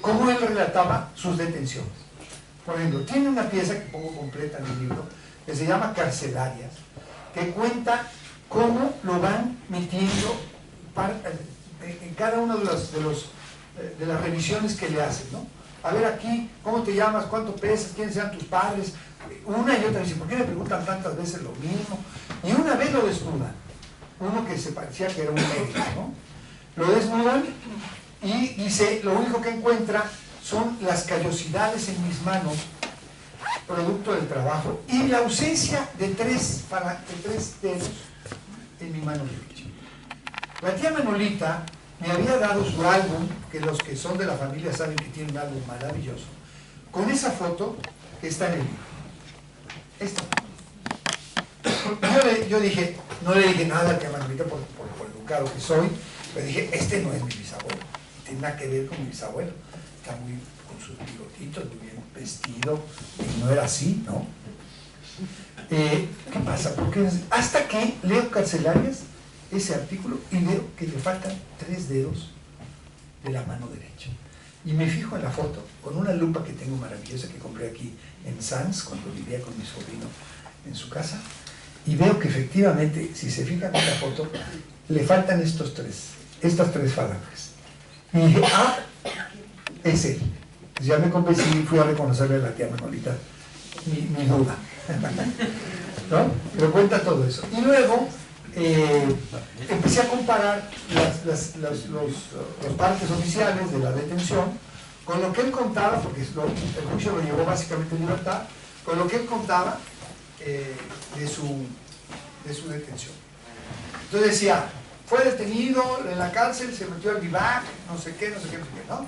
cómo él relataba sus detenciones. Por ejemplo, tiene una pieza que pongo completa en el libro, que se llama Carcelarias, que cuenta cómo lo van metiendo en cada una de las revisiones que le hacen, ¿no? A ver aquí, ¿cómo te llamas? ¿Cuánto pesas? ¿Quiénes sean tus padres? Una y otra vez, ¿por qué me preguntan tantas veces lo mismo? Y una vez lo desnudan, uno que se parecía que era un médico, ¿no? Lo desnudan y dice, lo único que encuentra son las callosidades en mis manos, producto del trabajo, y la ausencia de tres dedos en mi mano derecha. La tía Manolita me había dado su álbum, que los que son de la familia saben que tiene un álbum maravilloso, con esa foto que está en el libro. Esta. Yo dije, no le dije nada a tía Manolita por educado que soy, pero dije, este no es mi bisabuelo, no tiene nada que ver con mi bisabuelo, está muy con sus bigotitos, muy bien vestido, y no era así, ¿no? ¿Qué pasa? Porque hasta que leo Carcelarias, ese artículo, y veo que le faltan 3 dedos de la mano derecha. Y me fijo en la foto, con una lupa que tengo maravillosa, que compré aquí en Sanz, cuando vivía con mi sobrino en su casa, y veo que efectivamente, si se fijan en la foto, le faltan estas 3 falanges. Y dije, ah, es él. Pues ya me convencí y fui a reconocerle a la tía Manolita mi duda. ¿No? Pero cuenta todo eso. Y luego empecé a comparar los partes oficiales de la detención con lo que él contaba, porque el juicio lo llevó básicamente en libertad, con lo que él contaba de su detención. Entonces decía, fue detenido en la cárcel, se metió al vivac, no sé qué, ¿no?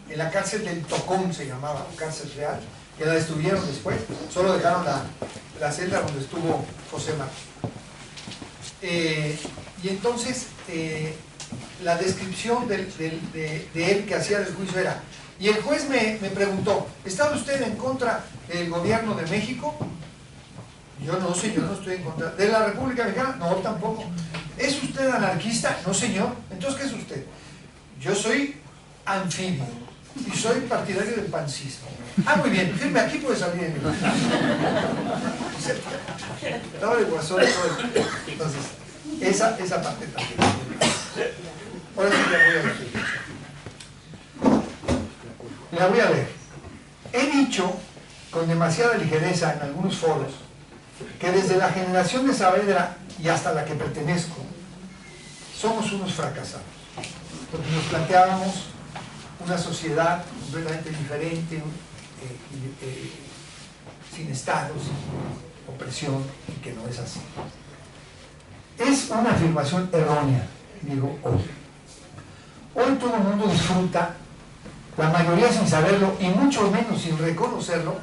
En la cárcel del Tocón se llamaba, cárcel real, que la destruyeron después, solo dejaron la celda donde estuvo José Martí. Y entonces la descripción de él que hacía del juicio era, y el juez me preguntó, ¿está usted en contra del gobierno de México? Yo no, señor, no estoy en contra. ¿De la República Mexicana? No, tampoco. ¿Es usted anarquista? No, señor. Entonces, ¿qué es usted? Yo soy anfibio y soy partidario del pancismo. Ah, muy bien, firme, aquí puede salir en el... Estaba de guasón todo el... Entonces, esa parte también. Ahora sí la voy a leer. La voy a leer. He dicho, con demasiada ligereza en algunos foros, que desde la generación de Saavedra y hasta la que pertenezco, somos unos fracasados. Porque nos planteábamos una sociedad completamente diferente, sin estados, opresión, y que no es así. Es una afirmación errónea, digo hoy. Hoy todo el mundo disfruta la mayoría sin saberlo y mucho menos sin reconocerlo,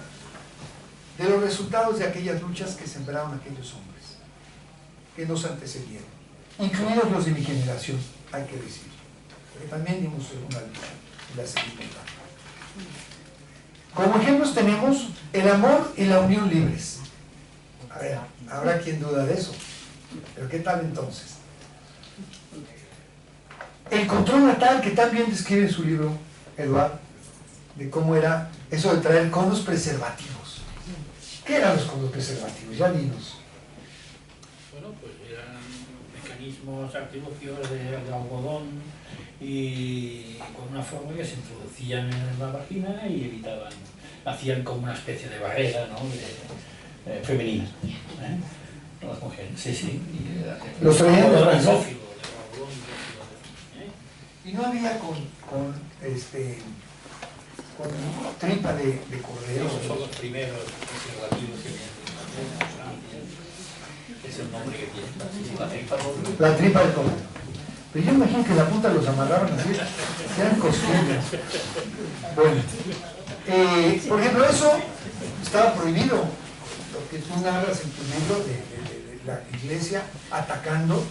de los resultados de aquellas luchas que sembraron aquellos hombres que nos antecedieron, incluidos los de mi generación, hay que decir, porque también dimos una lucha y la seguimos dando. Como ejemplos tenemos el amor y la unión libres. A ver, habrá quien duda de eso, pero ¿qué tal entonces? El control natal, que también describe en su libro Eduard, de cómo era eso de traer condos preservativos. ¿Qué eran los condos preservativos? Ya dinos.
Bueno, pues eran mecanismos, artilugios de algodón y con una forma que se introducían en la vagina y evitaban, hacían como una especie de barrera, ¿no? Femenina, las mujeres, sí, sí.
Los traían de Francia.
¿eh?
Y no había con tripa de cordero.
Esos son los primeros preservativos que vienen. Es el nombre que tiene. La tripa de
La tripa de cordero. Pero yo imagino que la punta los amarraban así, que eran cosquillas. Bueno, por ejemplo, eso estaba prohibido. Lo que tú narras en tu libro de la iglesia atacando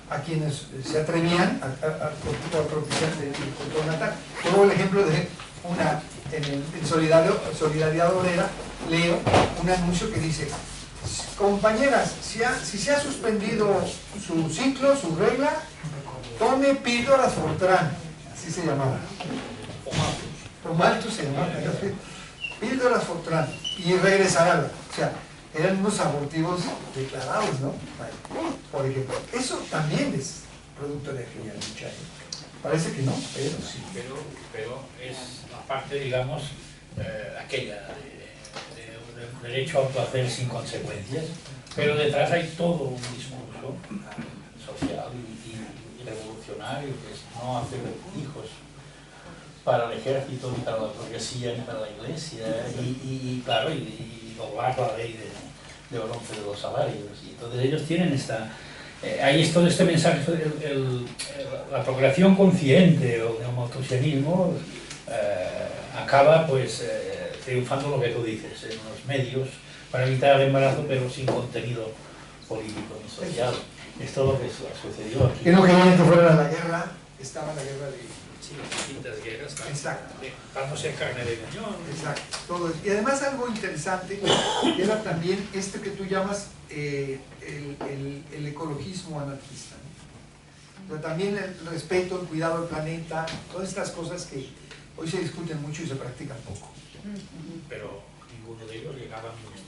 a quienes se atrevían a propiciar el control natal. Luego el ejemplo de en Solidaridad Obrera, leo un anuncio que dice: compañeras, si se ha suspendido su ciclo, su regla, tome píldoras Fortran, así se llamaba. Pomaltus se llamaba, píldoras Fortran, y regresará. O sea, eran unos abortivos declarados, ¿no? Por ejemplo, eso también es producto de aquella lucha. Parece que no, pero sí.
Pero es la parte, digamos, aquella de un derecho a autohacer sin consecuencias, pero detrás hay todo un discurso social y revolucionario, que es no hacer hijos para el ejército, ni para la burguesía, ni para la iglesia, y claro, y doblar la ley de bronce de los salarios. Y entonces ellos tienen esta... ahí es todo este mensaje, la procreación consciente o el malthusianismo acaba pues triunfando lo que tú dices, en los medios para evitar el embarazo, pero sin contenido político ni social. Es todo lo que sucedió aquí.
Y no querían que fueran a la guerra, estaba la guerra de...
Sí, distintas guerras,
exacto,
dándose carne de cañón.
Exacto, todo eso. Y además algo interesante era también esto que tú llamas el ecologismo anarquista, ¿no? Pero también el respeto, el cuidado del planeta, todas estas cosas que hoy se discuten mucho y se practican poco.
Pero ninguno de ellos llegaba a nuestro.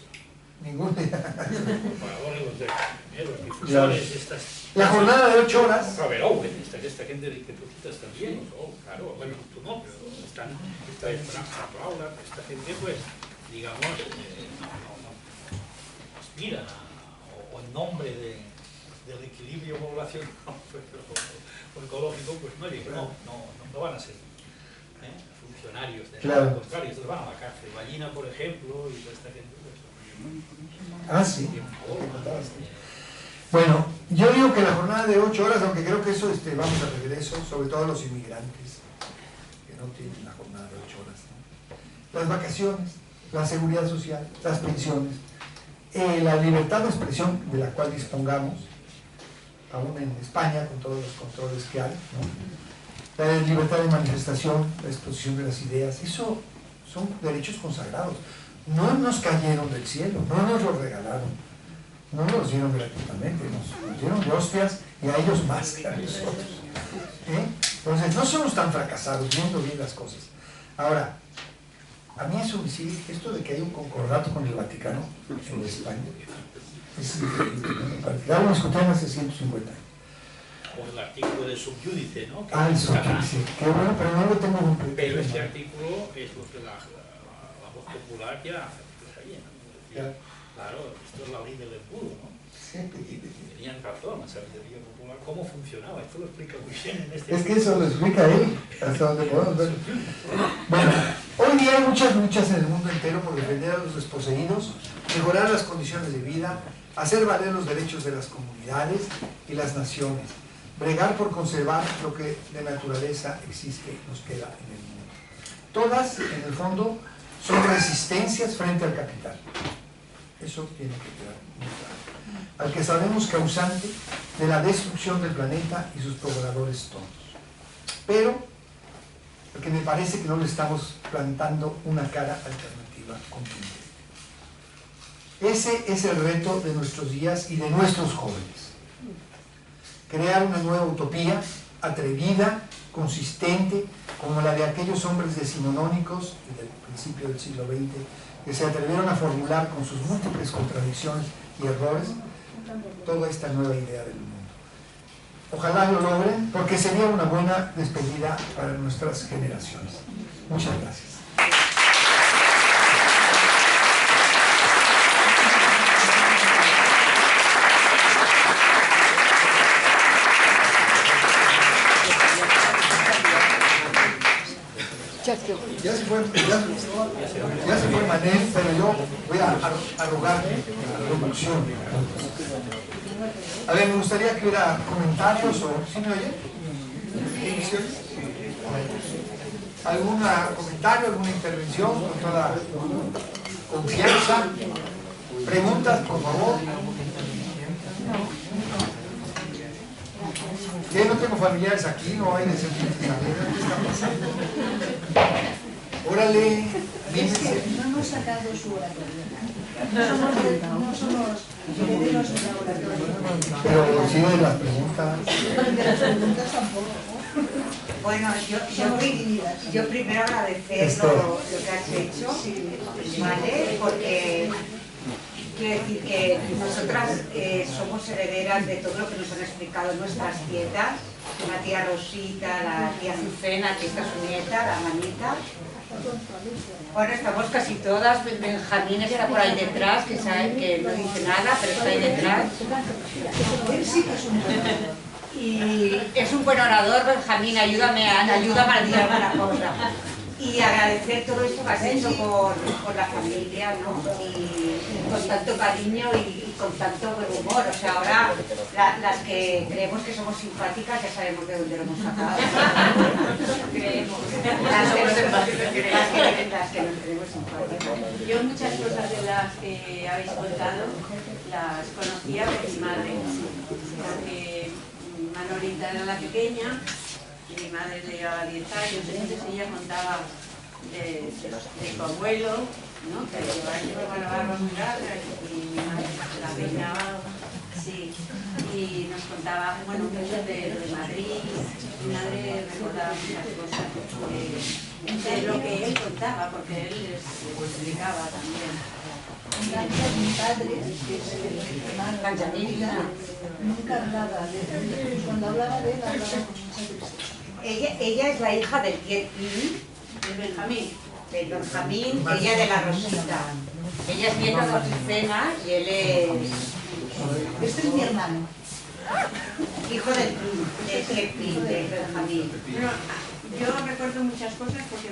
Ninguno.
Comparadores, los difusores, estas...
La jornada de 8 horas.
Robert Owen, esta gente de que tú citas también, claro, bueno, tú no, pero esta gente, pues, digamos, aspira o en nombre del equilibrio poblacional o ecológico, pues no van a ser funcionarios de nada, al contrario, estos van a la cárcel. Ballina, por ejemplo, y toda esta gente.
Ah, sí. Bueno, yo digo que la jornada de 8 horas, aunque creo que eso vamos a regreso, sobre todo los inmigrantes, que no tienen la jornada de 8 horas, ¿no? Las vacaciones, la seguridad social, las pensiones, la libertad de expresión de la cual dispongamos, aún en España, con todos los controles que hay, ¿no? La libertad de manifestación, la exposición de las ideas, eso son derechos consagrados. No nos cayeron del cielo, no nos los regalaron. No nos dieron gratuitamente, nos dieron de hostias y a ellos más que a nosotros. Entonces, no somos tan fracasados, viendo bien las cosas. Ahora, a mí eso sí, esto de que hay un concordato con el Vaticano en España, es increíble. Ya lo discutían hace 150 años.
O el artículo de subjúdice, ¿no?
El subjúdice, qué bueno, pero no lo tengo completo.
Pero este artículo es lo que la voz popular ya sabía, ¿no? Claro, esto es la ley del embudo, ¿no? Tenían razón, la sabiduría popular, cómo funcionaba, esto lo explica muy bien en este...
Es que eso lo explica él, hasta donde podemos ver. Bueno, hoy día hay muchas luchas en el mundo entero por defender a los desposeídos, mejorar las condiciones de vida, hacer valer los derechos de las comunidades y las naciones, bregar por conservar lo que de naturaleza existe y nos queda en el mundo. Todas, en el fondo, son resistencias frente al capital. Eso tiene que quedar muy claro. Al que sabemos causante de la destrucción del planeta y sus pobladores todos. Pero, porque me parece que no le estamos plantando una cara alternativa contundente. Ese es el reto de nuestros días y de nuestros jóvenes. Crear una nueva utopía, atrevida, consistente, como la de aquellos hombres decimonónicos del principio del siglo XX, que se atrevieron a formular con sus múltiples contradicciones y errores toda esta nueva idea del mundo. Ojalá lo logren, porque sería una buena despedida para nuestras generaciones. Muchas gracias. Ya se fue Manel, pero yo voy a rogar la producción. A ver, me gustaría que hubiera comentarios o... ¿Sí me oye? ¿Algún comentario, alguna intervención con toda confianza? ¿Preguntas, por favor? Yo no tengo familiares aquí, no hay descendientes. ¿Qué está pasando? Órale, fíjense.
No hemos sacado su oratoria. No somos herederos de la oratoria.
Pero sí de las preguntas.
De las preguntas tampoco.
Bueno, yo primero agradecer lo que has hecho, ¿vale? Porque quiero decir que nosotras somos herederas de todo lo que nos han explicado nuestras tietas, la tía Rosita, la tía Azucena, que esta es su nieta, la manita. Bueno, estamos casi todas. Benjamín está por ahí detrás, que sabe que no dice nada, pero está ahí detrás.
Él sí que es un buen orador.
Y es un buen orador, Benjamín, ayúdame a decir alguna cosa. Y agradecer todo esto que has hecho por la familia, ¿no? Y con tanto cariño y con tanto buen humor. O sea, ahora las que creemos que somos simpáticas ya sabemos de dónde lo hemos sacado. Creemos. Las que nos creemos simpáticas.
Yo muchas cosas de las que habéis contado las conocía de mi madre, porque Manolita era la pequeña, mi madre le llevaba 10 años, entonces ella contaba de su abuelo, ¿no? Que llevaba la barba muy larga y mi madre la peinaba, sí, y nos contaba, bueno, mucho de Madrid. Mi madre recordaba muchas cosas de lo que él contaba, porque él les explicaba también.
Gracias a mi padre, que es el hermano, nunca hablaba de él. Cuando hablaba de él, hablaba con mucha tristeza.
Ella es la hija del tío
De Benjamín.
de Benjamín, ella de la Rosita. Ella es nieta de Azucena y él es...
Este es mi hermano.
hijo del Primo, de Benjamín.
Bueno, yo recuerdo muchas cosas porque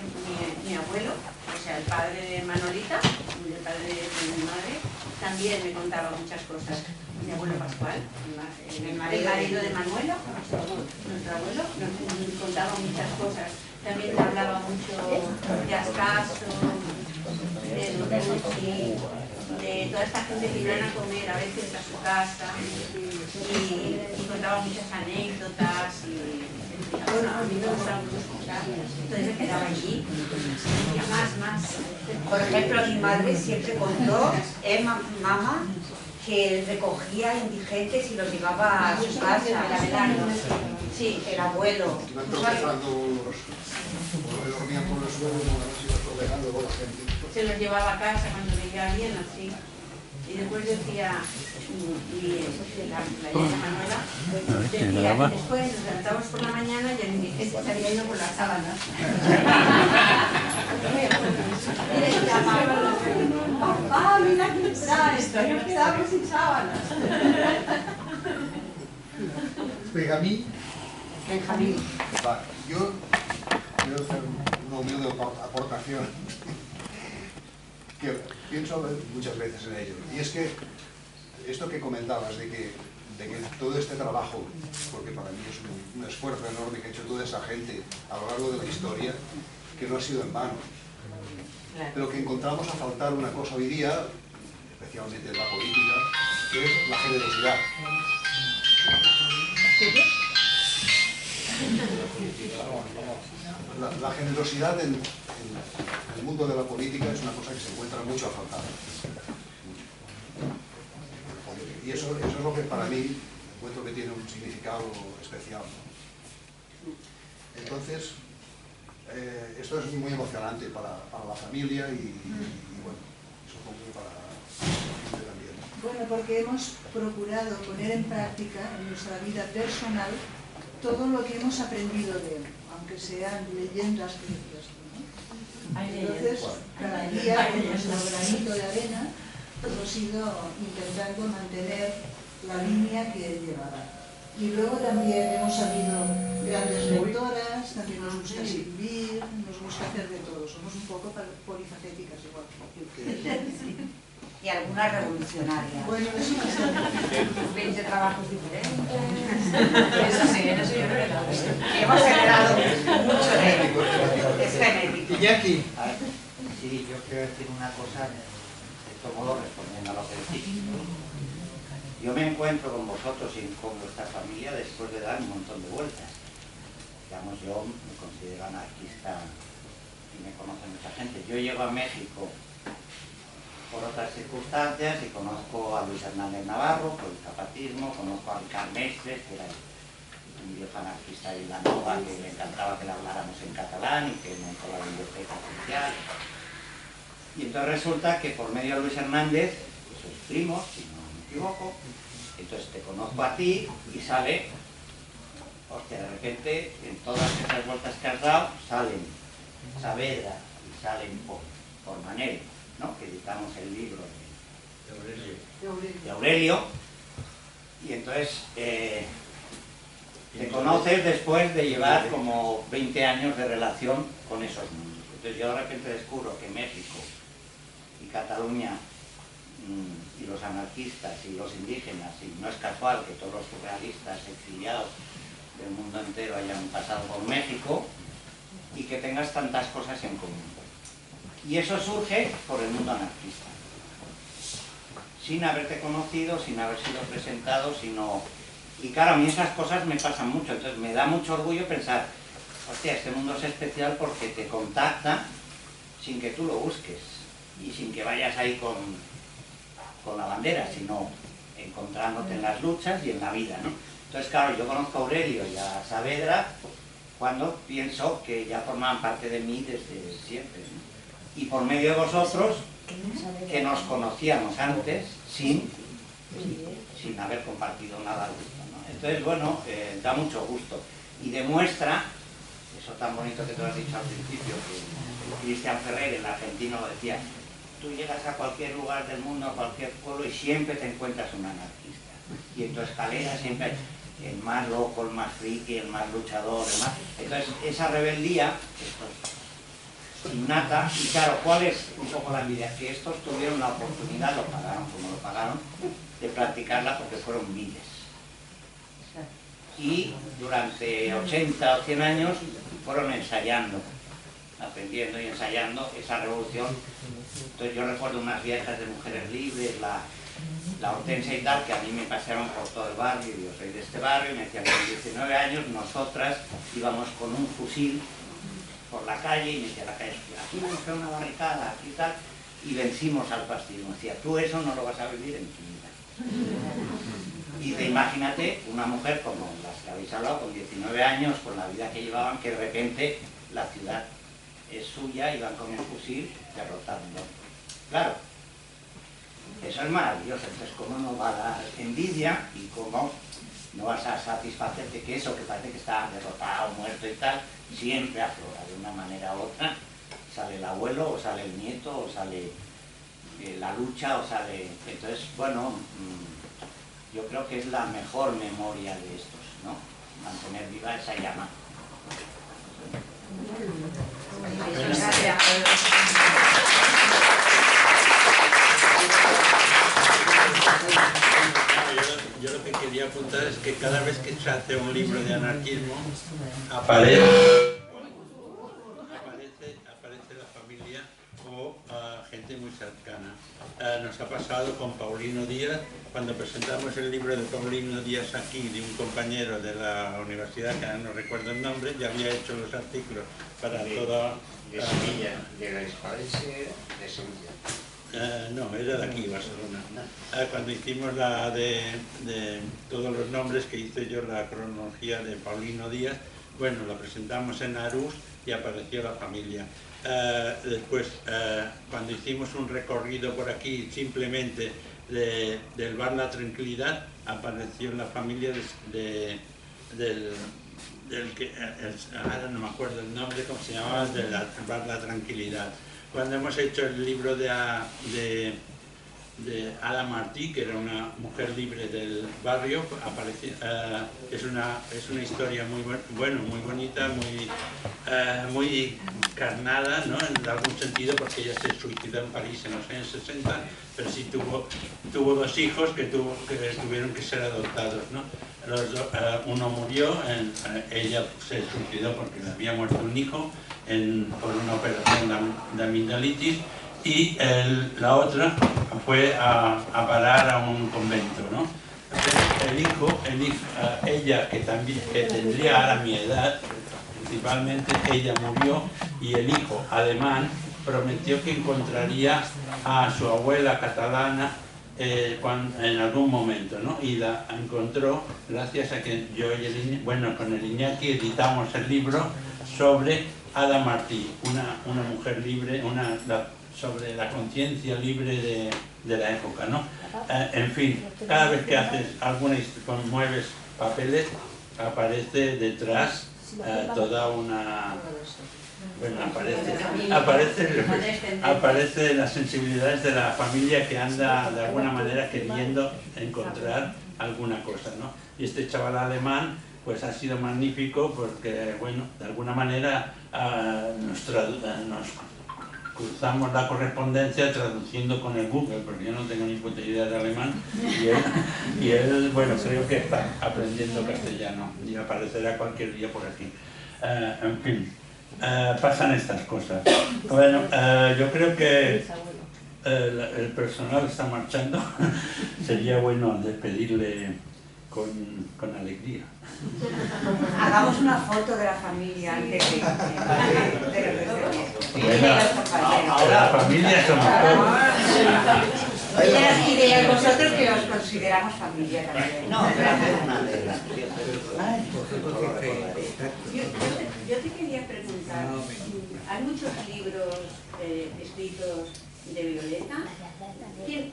mi abuelo, o sea, el padre de Manolita, el padre de mi madre, también me contaba muchas cosas. Mi abuelo Pascual, el marido de Manuela, nuestro abuelo, nos contaba muchas cosas. También le hablaba mucho de Ascaso, de Lucy, de toda esta gente que iban a comer a veces a su casa y contaba muchas anécdotas y bueno, a mí me gustaba mucho escuchar, entonces me quedaba allí y más.
Por ejemplo, mi madre siempre contó, mamá, que recogía indigentes y los llevaba a su casa, el abuelo. Sí, el abuelo.
Se los llevaba a casa cuando veía bien así. Y después decía, la hija Manuela, decía, después nos levantamos por la mañana y el indigente se había ido por las sábanas. Y decía, papá, mira que traes, nos quedamos sin sábanas.
Benjamín.
Vale, yo quiero hacer una humilde aportación que pienso muchas veces en ello. Y es que esto que comentabas de que todo este trabajo, porque para mí es un esfuerzo enorme que ha hecho toda esa gente a lo largo de la historia, que no ha sido en vano, pero que encontramos a faltar una cosa hoy día, especialmente en la política, que es la generosidad. La generosidad en el mundo de la política es una cosa que se encuentra mucho a faltar. Y eso es lo que para mí encuentro que tiene un significado especial, ¿no? Entonces, esto es muy emocionante para la familia y bueno, supongo que para la gente también.
Bueno, porque hemos procurado poner en práctica en nuestra vida personal todo lo que hemos aprendido de él, aunque sean leyendas preciosas, ¿no? Entonces, cada día con nuestro granito de arena hemos ido intentando mantener la línea que llevaba. Y luego también hemos habido grandes lectoras, también nos gusta escribir, nos gusta hacer de todo, somos un poco polifacéticas igual que
Y alguna revolucionaria.
bueno, eso es
20 trabajos diferentes.
Eso sí, en eso yo creo que no.
Y hemos generado mucho de ello. Es genético.
Iñaki.
Sí, yo quiero decir una cosa, de cierto modo respondiendo a lo que decís. Yo me encuentro con vosotros y con vuestra familia después de dar un montón de vueltas. Digamos, yo me considero anarquista y me conoce mucha gente. Yo llego a México por otras circunstancias y conozco a Luis Hernández Navarro por el zapatismo, conozco a Ricard Mestres, que era un viejo anarquista de la Nova, que le encantaba que le habláramos en catalán y que montó la biblioteca oficial. Y entonces resulta que por medio de Luis Hernández, que sois primos, si no me equivoco, entonces te conozco a ti y sale, hostia, de repente en todas esas vueltas que has dado salen Saavedra y salen por Manel, ¿no? Que editamos el libro de Aurelio, y entonces te conoces después de llevar como 20 años de relación con esos mundos. Entonces yo de repente descubro que México y Cataluña y los anarquistas y los indígenas, y no es casual que todos los surrealistas exiliados del mundo entero hayan pasado por México, y que tengas tantas cosas en común. Y eso surge por el mundo anarquista, sin haberte conocido, sin haber sido presentado, sino... Y claro, a mí esas cosas me pasan mucho, entonces me da mucho orgullo pensar, hostia, este mundo es especial porque te contacta sin que tú lo busques, y sin que vayas ahí con la bandera, sino encontrándote en las luchas y en la vida, ¿no? Entonces, claro, yo conozco a Aurelio y a Saavedra cuando pienso que ya formaban parte de mí desde siempre, ¿no? Y por medio de vosotros, que nos conocíamos antes, sin haber compartido nada de esto, ¿no? Entonces, bueno, da mucho gusto. Y demuestra, eso tan bonito que tú has dicho al principio, que Cristian Ferrer, el argentino, decía, tú llegas a cualquier lugar del mundo, a cualquier pueblo, y siempre te encuentras un anarquista. Y en tu escalera siempre hay el más loco, el más friki, el más luchador, el más... Entonces, esa rebeldía, esto es innata, y claro, ¿cuál es un poco la envidia? Que estos tuvieron la oportunidad, lo pagaron como lo pagaron, de practicarla porque fueron miles. Y durante 80 o 100 años fueron ensayando, aprendiendo y ensayando esa revolución. Entonces yo recuerdo unas viejas de Mujeres Libres, la Hortensia y tal, que a mí me pasearon por todo el barrio, y yo soy de este barrio, y me decían que con 19 años nosotras íbamos con un fusil por la calle, y me decía la calle, aquí vamos a hacer una barricada, aquí tal, y vencimos al fascismo. Decía, tú eso no lo vas a vivir en tu vida. Y imagínate una mujer como las que habéis hablado, con 19 años, con la vida que llevaban, que de repente la ciudad es suya y van con el fusil derrotando. Claro, eso es maravilloso. Entonces, ¿cómo no va a dar envidia y cómo no vas a satisfacerte que eso que parece que está derrotado, muerto y tal, siempre aflora de una manera u otra? Sale el abuelo, o sale el nieto, o sale la lucha, o sale... Entonces, bueno, yo creo que es la mejor memoria de estos, ¿no? Mantener viva esa llama.
Yo lo que quería apuntar es que cada vez que se hace un libro de anarquismo aparece cercana. Nos ha pasado con Paulino Díaz, cuando presentamos el libro de Paulino Díaz aquí, de un compañero de la universidad, que ahora no recuerdo el nombre, ya había hecho los artículos para toda...
De Sevilla, de la Espalencia de Sevilla.
No, era de aquí, Barcelona. Cuando hicimos la de todos los nombres, que hice yo la cronología de Paulino Díaz, bueno, la presentamos en Arús y apareció la familia. Después, cuando hicimos un recorrido por aquí, simplemente del Bar La Tranquilidad, apareció la familia del que, ahora no me acuerdo el nombre, cómo se llamaba, del Bar La Tranquilidad. Cuando hemos hecho el libro de Ada Martí, que era una mujer libre del barrio, apareció, es una historia muy muy bonita, muy carnada, ¿no? En algún sentido, porque ella se suicidó en París en los años 60, pero sí tuvo dos hijos que tuvieron que ser adoptados, ¿no? Uno murió, ella se suicidó porque le había muerto un hijo por una operación de amigdalitis, y la otra fue a parar a un convento, ¿no? Ella, que tendría ahora mi edad, principalmente, ella murió, y el hijo alemán prometió que encontraría a su abuela catalana en algún momento, ¿no? Y la encontró gracias a que yo y con el Iñaki editamos el libro sobre Ada Martí, una mujer libre, sobre la conciencia libre de la época, ¿no? En fin, cada vez que haces mueves papeles, aparece detrás toda una... Bueno, aparece las sensibilidades de la familia que anda de alguna manera queriendo encontrar alguna cosa, ¿no? Y este chaval alemán pues ha sido magnífico porque, bueno, de alguna manera nos cruzamos la correspondencia traduciendo con el Google, porque yo no tengo ni puta idea de alemán, y él, bueno, creo que está aprendiendo castellano y aparecerá cualquier día por aquí. En fin, pasan estas cosas. Bueno, yo creo que el personal está marchando. Sería bueno despedirle con alegría.
Hagamos una foto de la familia antes de
ahora la familia somos todos.
Y de vosotros que os consideramos familia también.
No, yo te quería preguntar, hay muchos libros escritos de Violeta.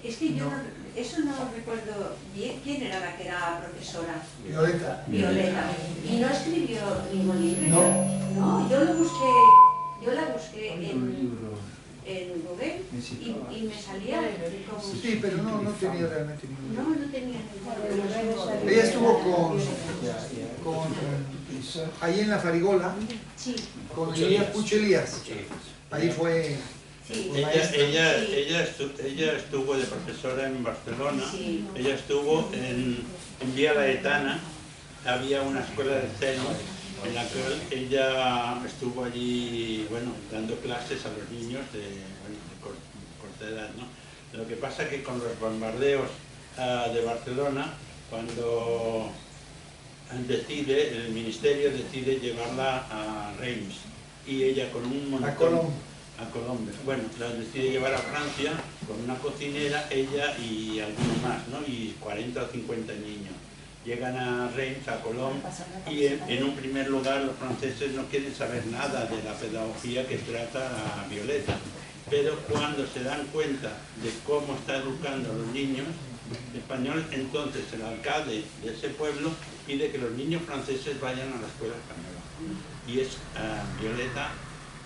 Es que yo eso no recuerdo bien. ¿Quién era la que era profesora? Violeta. ¿Y no escribió ningún libro? No, yo la busqué en Google y me salía como...
Sí, pero no tenía realmente ningún libro.
No tenía ningún libro.
Ella estuvo ahí en la Farigola, con Elías Pucho Elías. Ahí fue...
Sí.
Ella estuvo de profesora en Barcelona, ella estuvo en Vía Laetana, había una escuela de seno en la que ella estuvo allí, bueno, dando clases a los niños de corta edad, ¿no? Lo que pasa es que con los bombardeos de Barcelona, cuando el ministerio decide llevarla a Reims, y ella con un montón... A Colombia. Bueno, la decide llevar a Francia con una cocinera, ella y algunos más, ¿no? Y 40 o 50 niños. Llegan a Reims, a Colón, y en un primer lugar los franceses no quieren saber nada de la pedagogía que trata a Violeta. Pero cuando se dan cuenta de cómo está educando a los niños españoles, entonces el alcalde de ese pueblo pide que los niños franceses vayan a la escuela española. Y es Violeta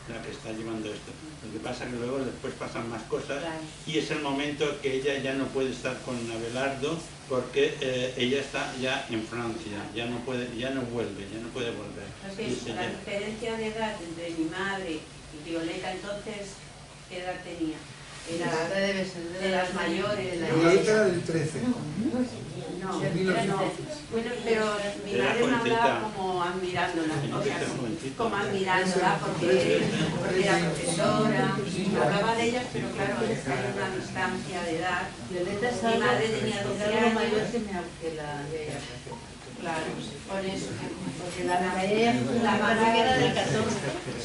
la que está llevando esto. Lo que pasa es que luego después pasan más cosas, y es el momento que ella ya no puede estar con Abelardo porque ella está ya en Francia, ya no puede volver.
Entonces, la diferencia de edad entre mi madre y Violeta, entonces, ¿qué edad tenía? Era de las mayores.
Violeta era del 13.
No,
En 1900.
no. Bueno, pero mi madre me hablaba como admirándola, o sea, como admirándola porque era profesora, me hablaba de ellas, pero claro, hay una distancia de edad. Mi madre tenía 12 años. Claro, por eso, porque la madre era de 14.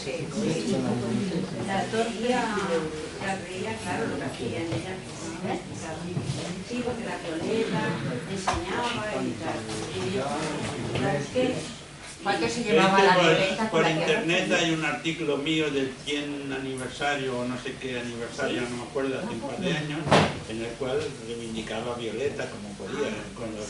Sí, ya veía, claro, lo que hacían ellas. Sí, porque la Violeta enseñaba y tal.
¿Cuánto se llevaba la Violeta?
Por internet hay un artículo mío del 100 aniversario o no sé qué aniversario, no me acuerdo, hace un par de años, en el cual reivindicaba a Violeta como podía. Con los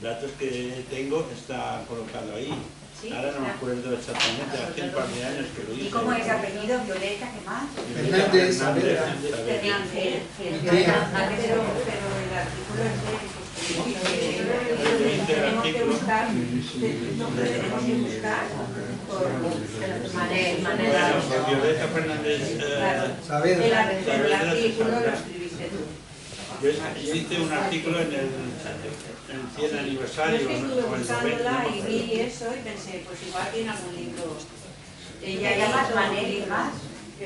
datos que tengo está colocado ahí.
Sí,
ahora no me acuerdo exactamente, hace un par de años que lo hice.
¿Y cómo es el apellido? ¿Violeta? ¿Qué más?
Fernández,
Saavedra.
Fernández. Pero el artículo es de... Tenemos que buscar
Bueno, Violeta Fernández
Saavedra.
El artículo lo escribiste tú.
yo hice un artículo en el 100 aniversario.
Yo es que estuve
o el 90,
buscándola
no me
y
acuerdo.
vi eso y pensé, pues igual tiene algún libro.
¿Ella llamas Manel más?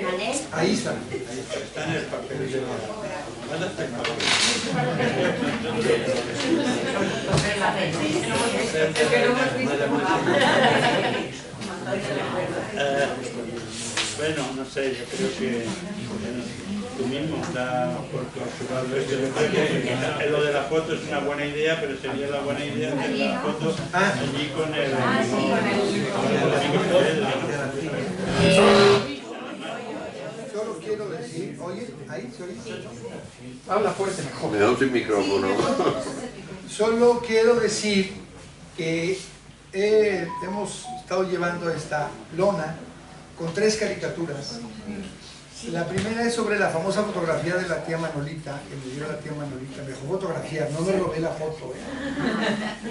¿Manel?
Ahí está.
Está en el papel de la... ¿Dónde está el papel? Bueno, no sé, yo creo que tú mismo da por consultarlo esto. Yo creo que lo de la foto es una buena idea, pero sería la buena idea hacer la foto allí con el...
Solo quiero decir, oye, ahí se oye.
Habla fuerte mejor.
Me da un micrófono.
Solo quiero decir que hemos estado llevando esta lona con 3 caricaturas. La primera es sobre la famosa fotografía de la tía Manolita, que me dio la tía Manolita. Me dejó fotografiar, no me robé la foto.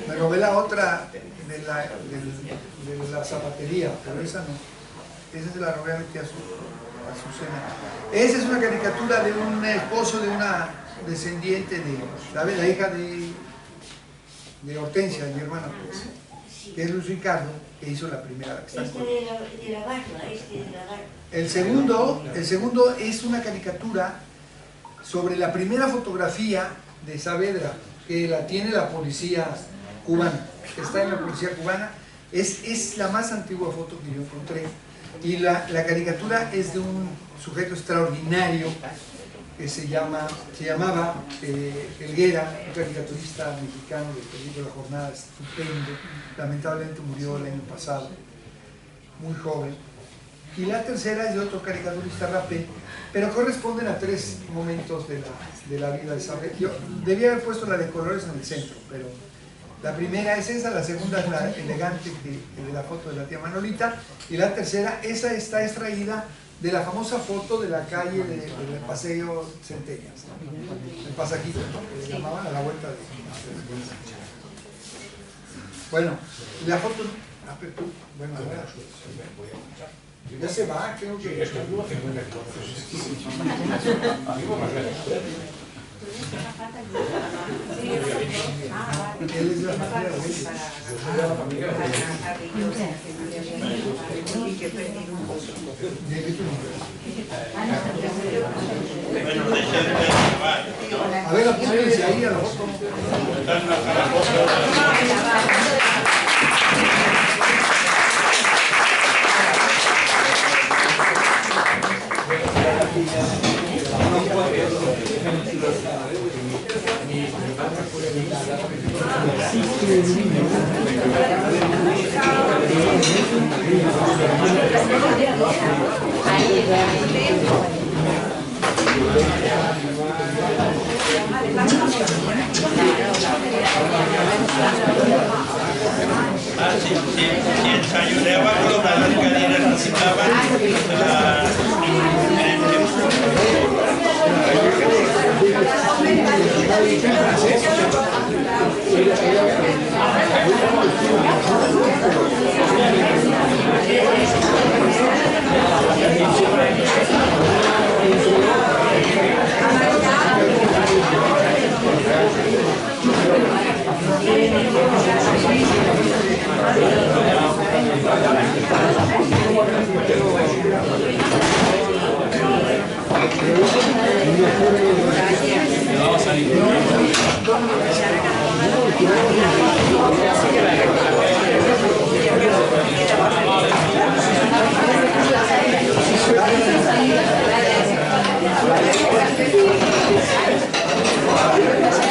Me robé la otra de la zapatería, pero esa no. Esa se la robé a mi tía Azucena. Esa es una caricatura de un esposo de una descendiente de, ¿sabes? La hija de Hortensia, de mi hermana, pues, que es Luis Ricardo, que hizo la primera. Que está
de la barba, de la barba.
El segundo es una caricatura sobre la primera fotografía de Saavedra, que la tiene la policía cubana, que está en la policía cubana. Es la más antigua foto que yo encontré. Y la caricatura es de un sujeto extraordinario que se llamaba Helguera, un caricaturista mexicano del periódico La Jornada, estupendo. Lamentablemente murió el año pasado, muy joven. Y la tercera es de otro caricaturista rapé, pero corresponden a 3 momentos de la vida de Saavedra. Yo debía haber puesto la de colores en el centro, pero la primera es esa, la segunda es la elegante de la foto de la tía Manolita, y la tercera, esa está extraída de la famosa foto de la calle del Paseo Centellas, el pasajito, que le llamaban a la vuelta de... Bueno, y la foto... Bueno, ahora... Ya se va, creo que... Él es la familia de a ver, apúrense ahí a la foto.
Si ensayureaba con las cadenas que estaban
Gracias.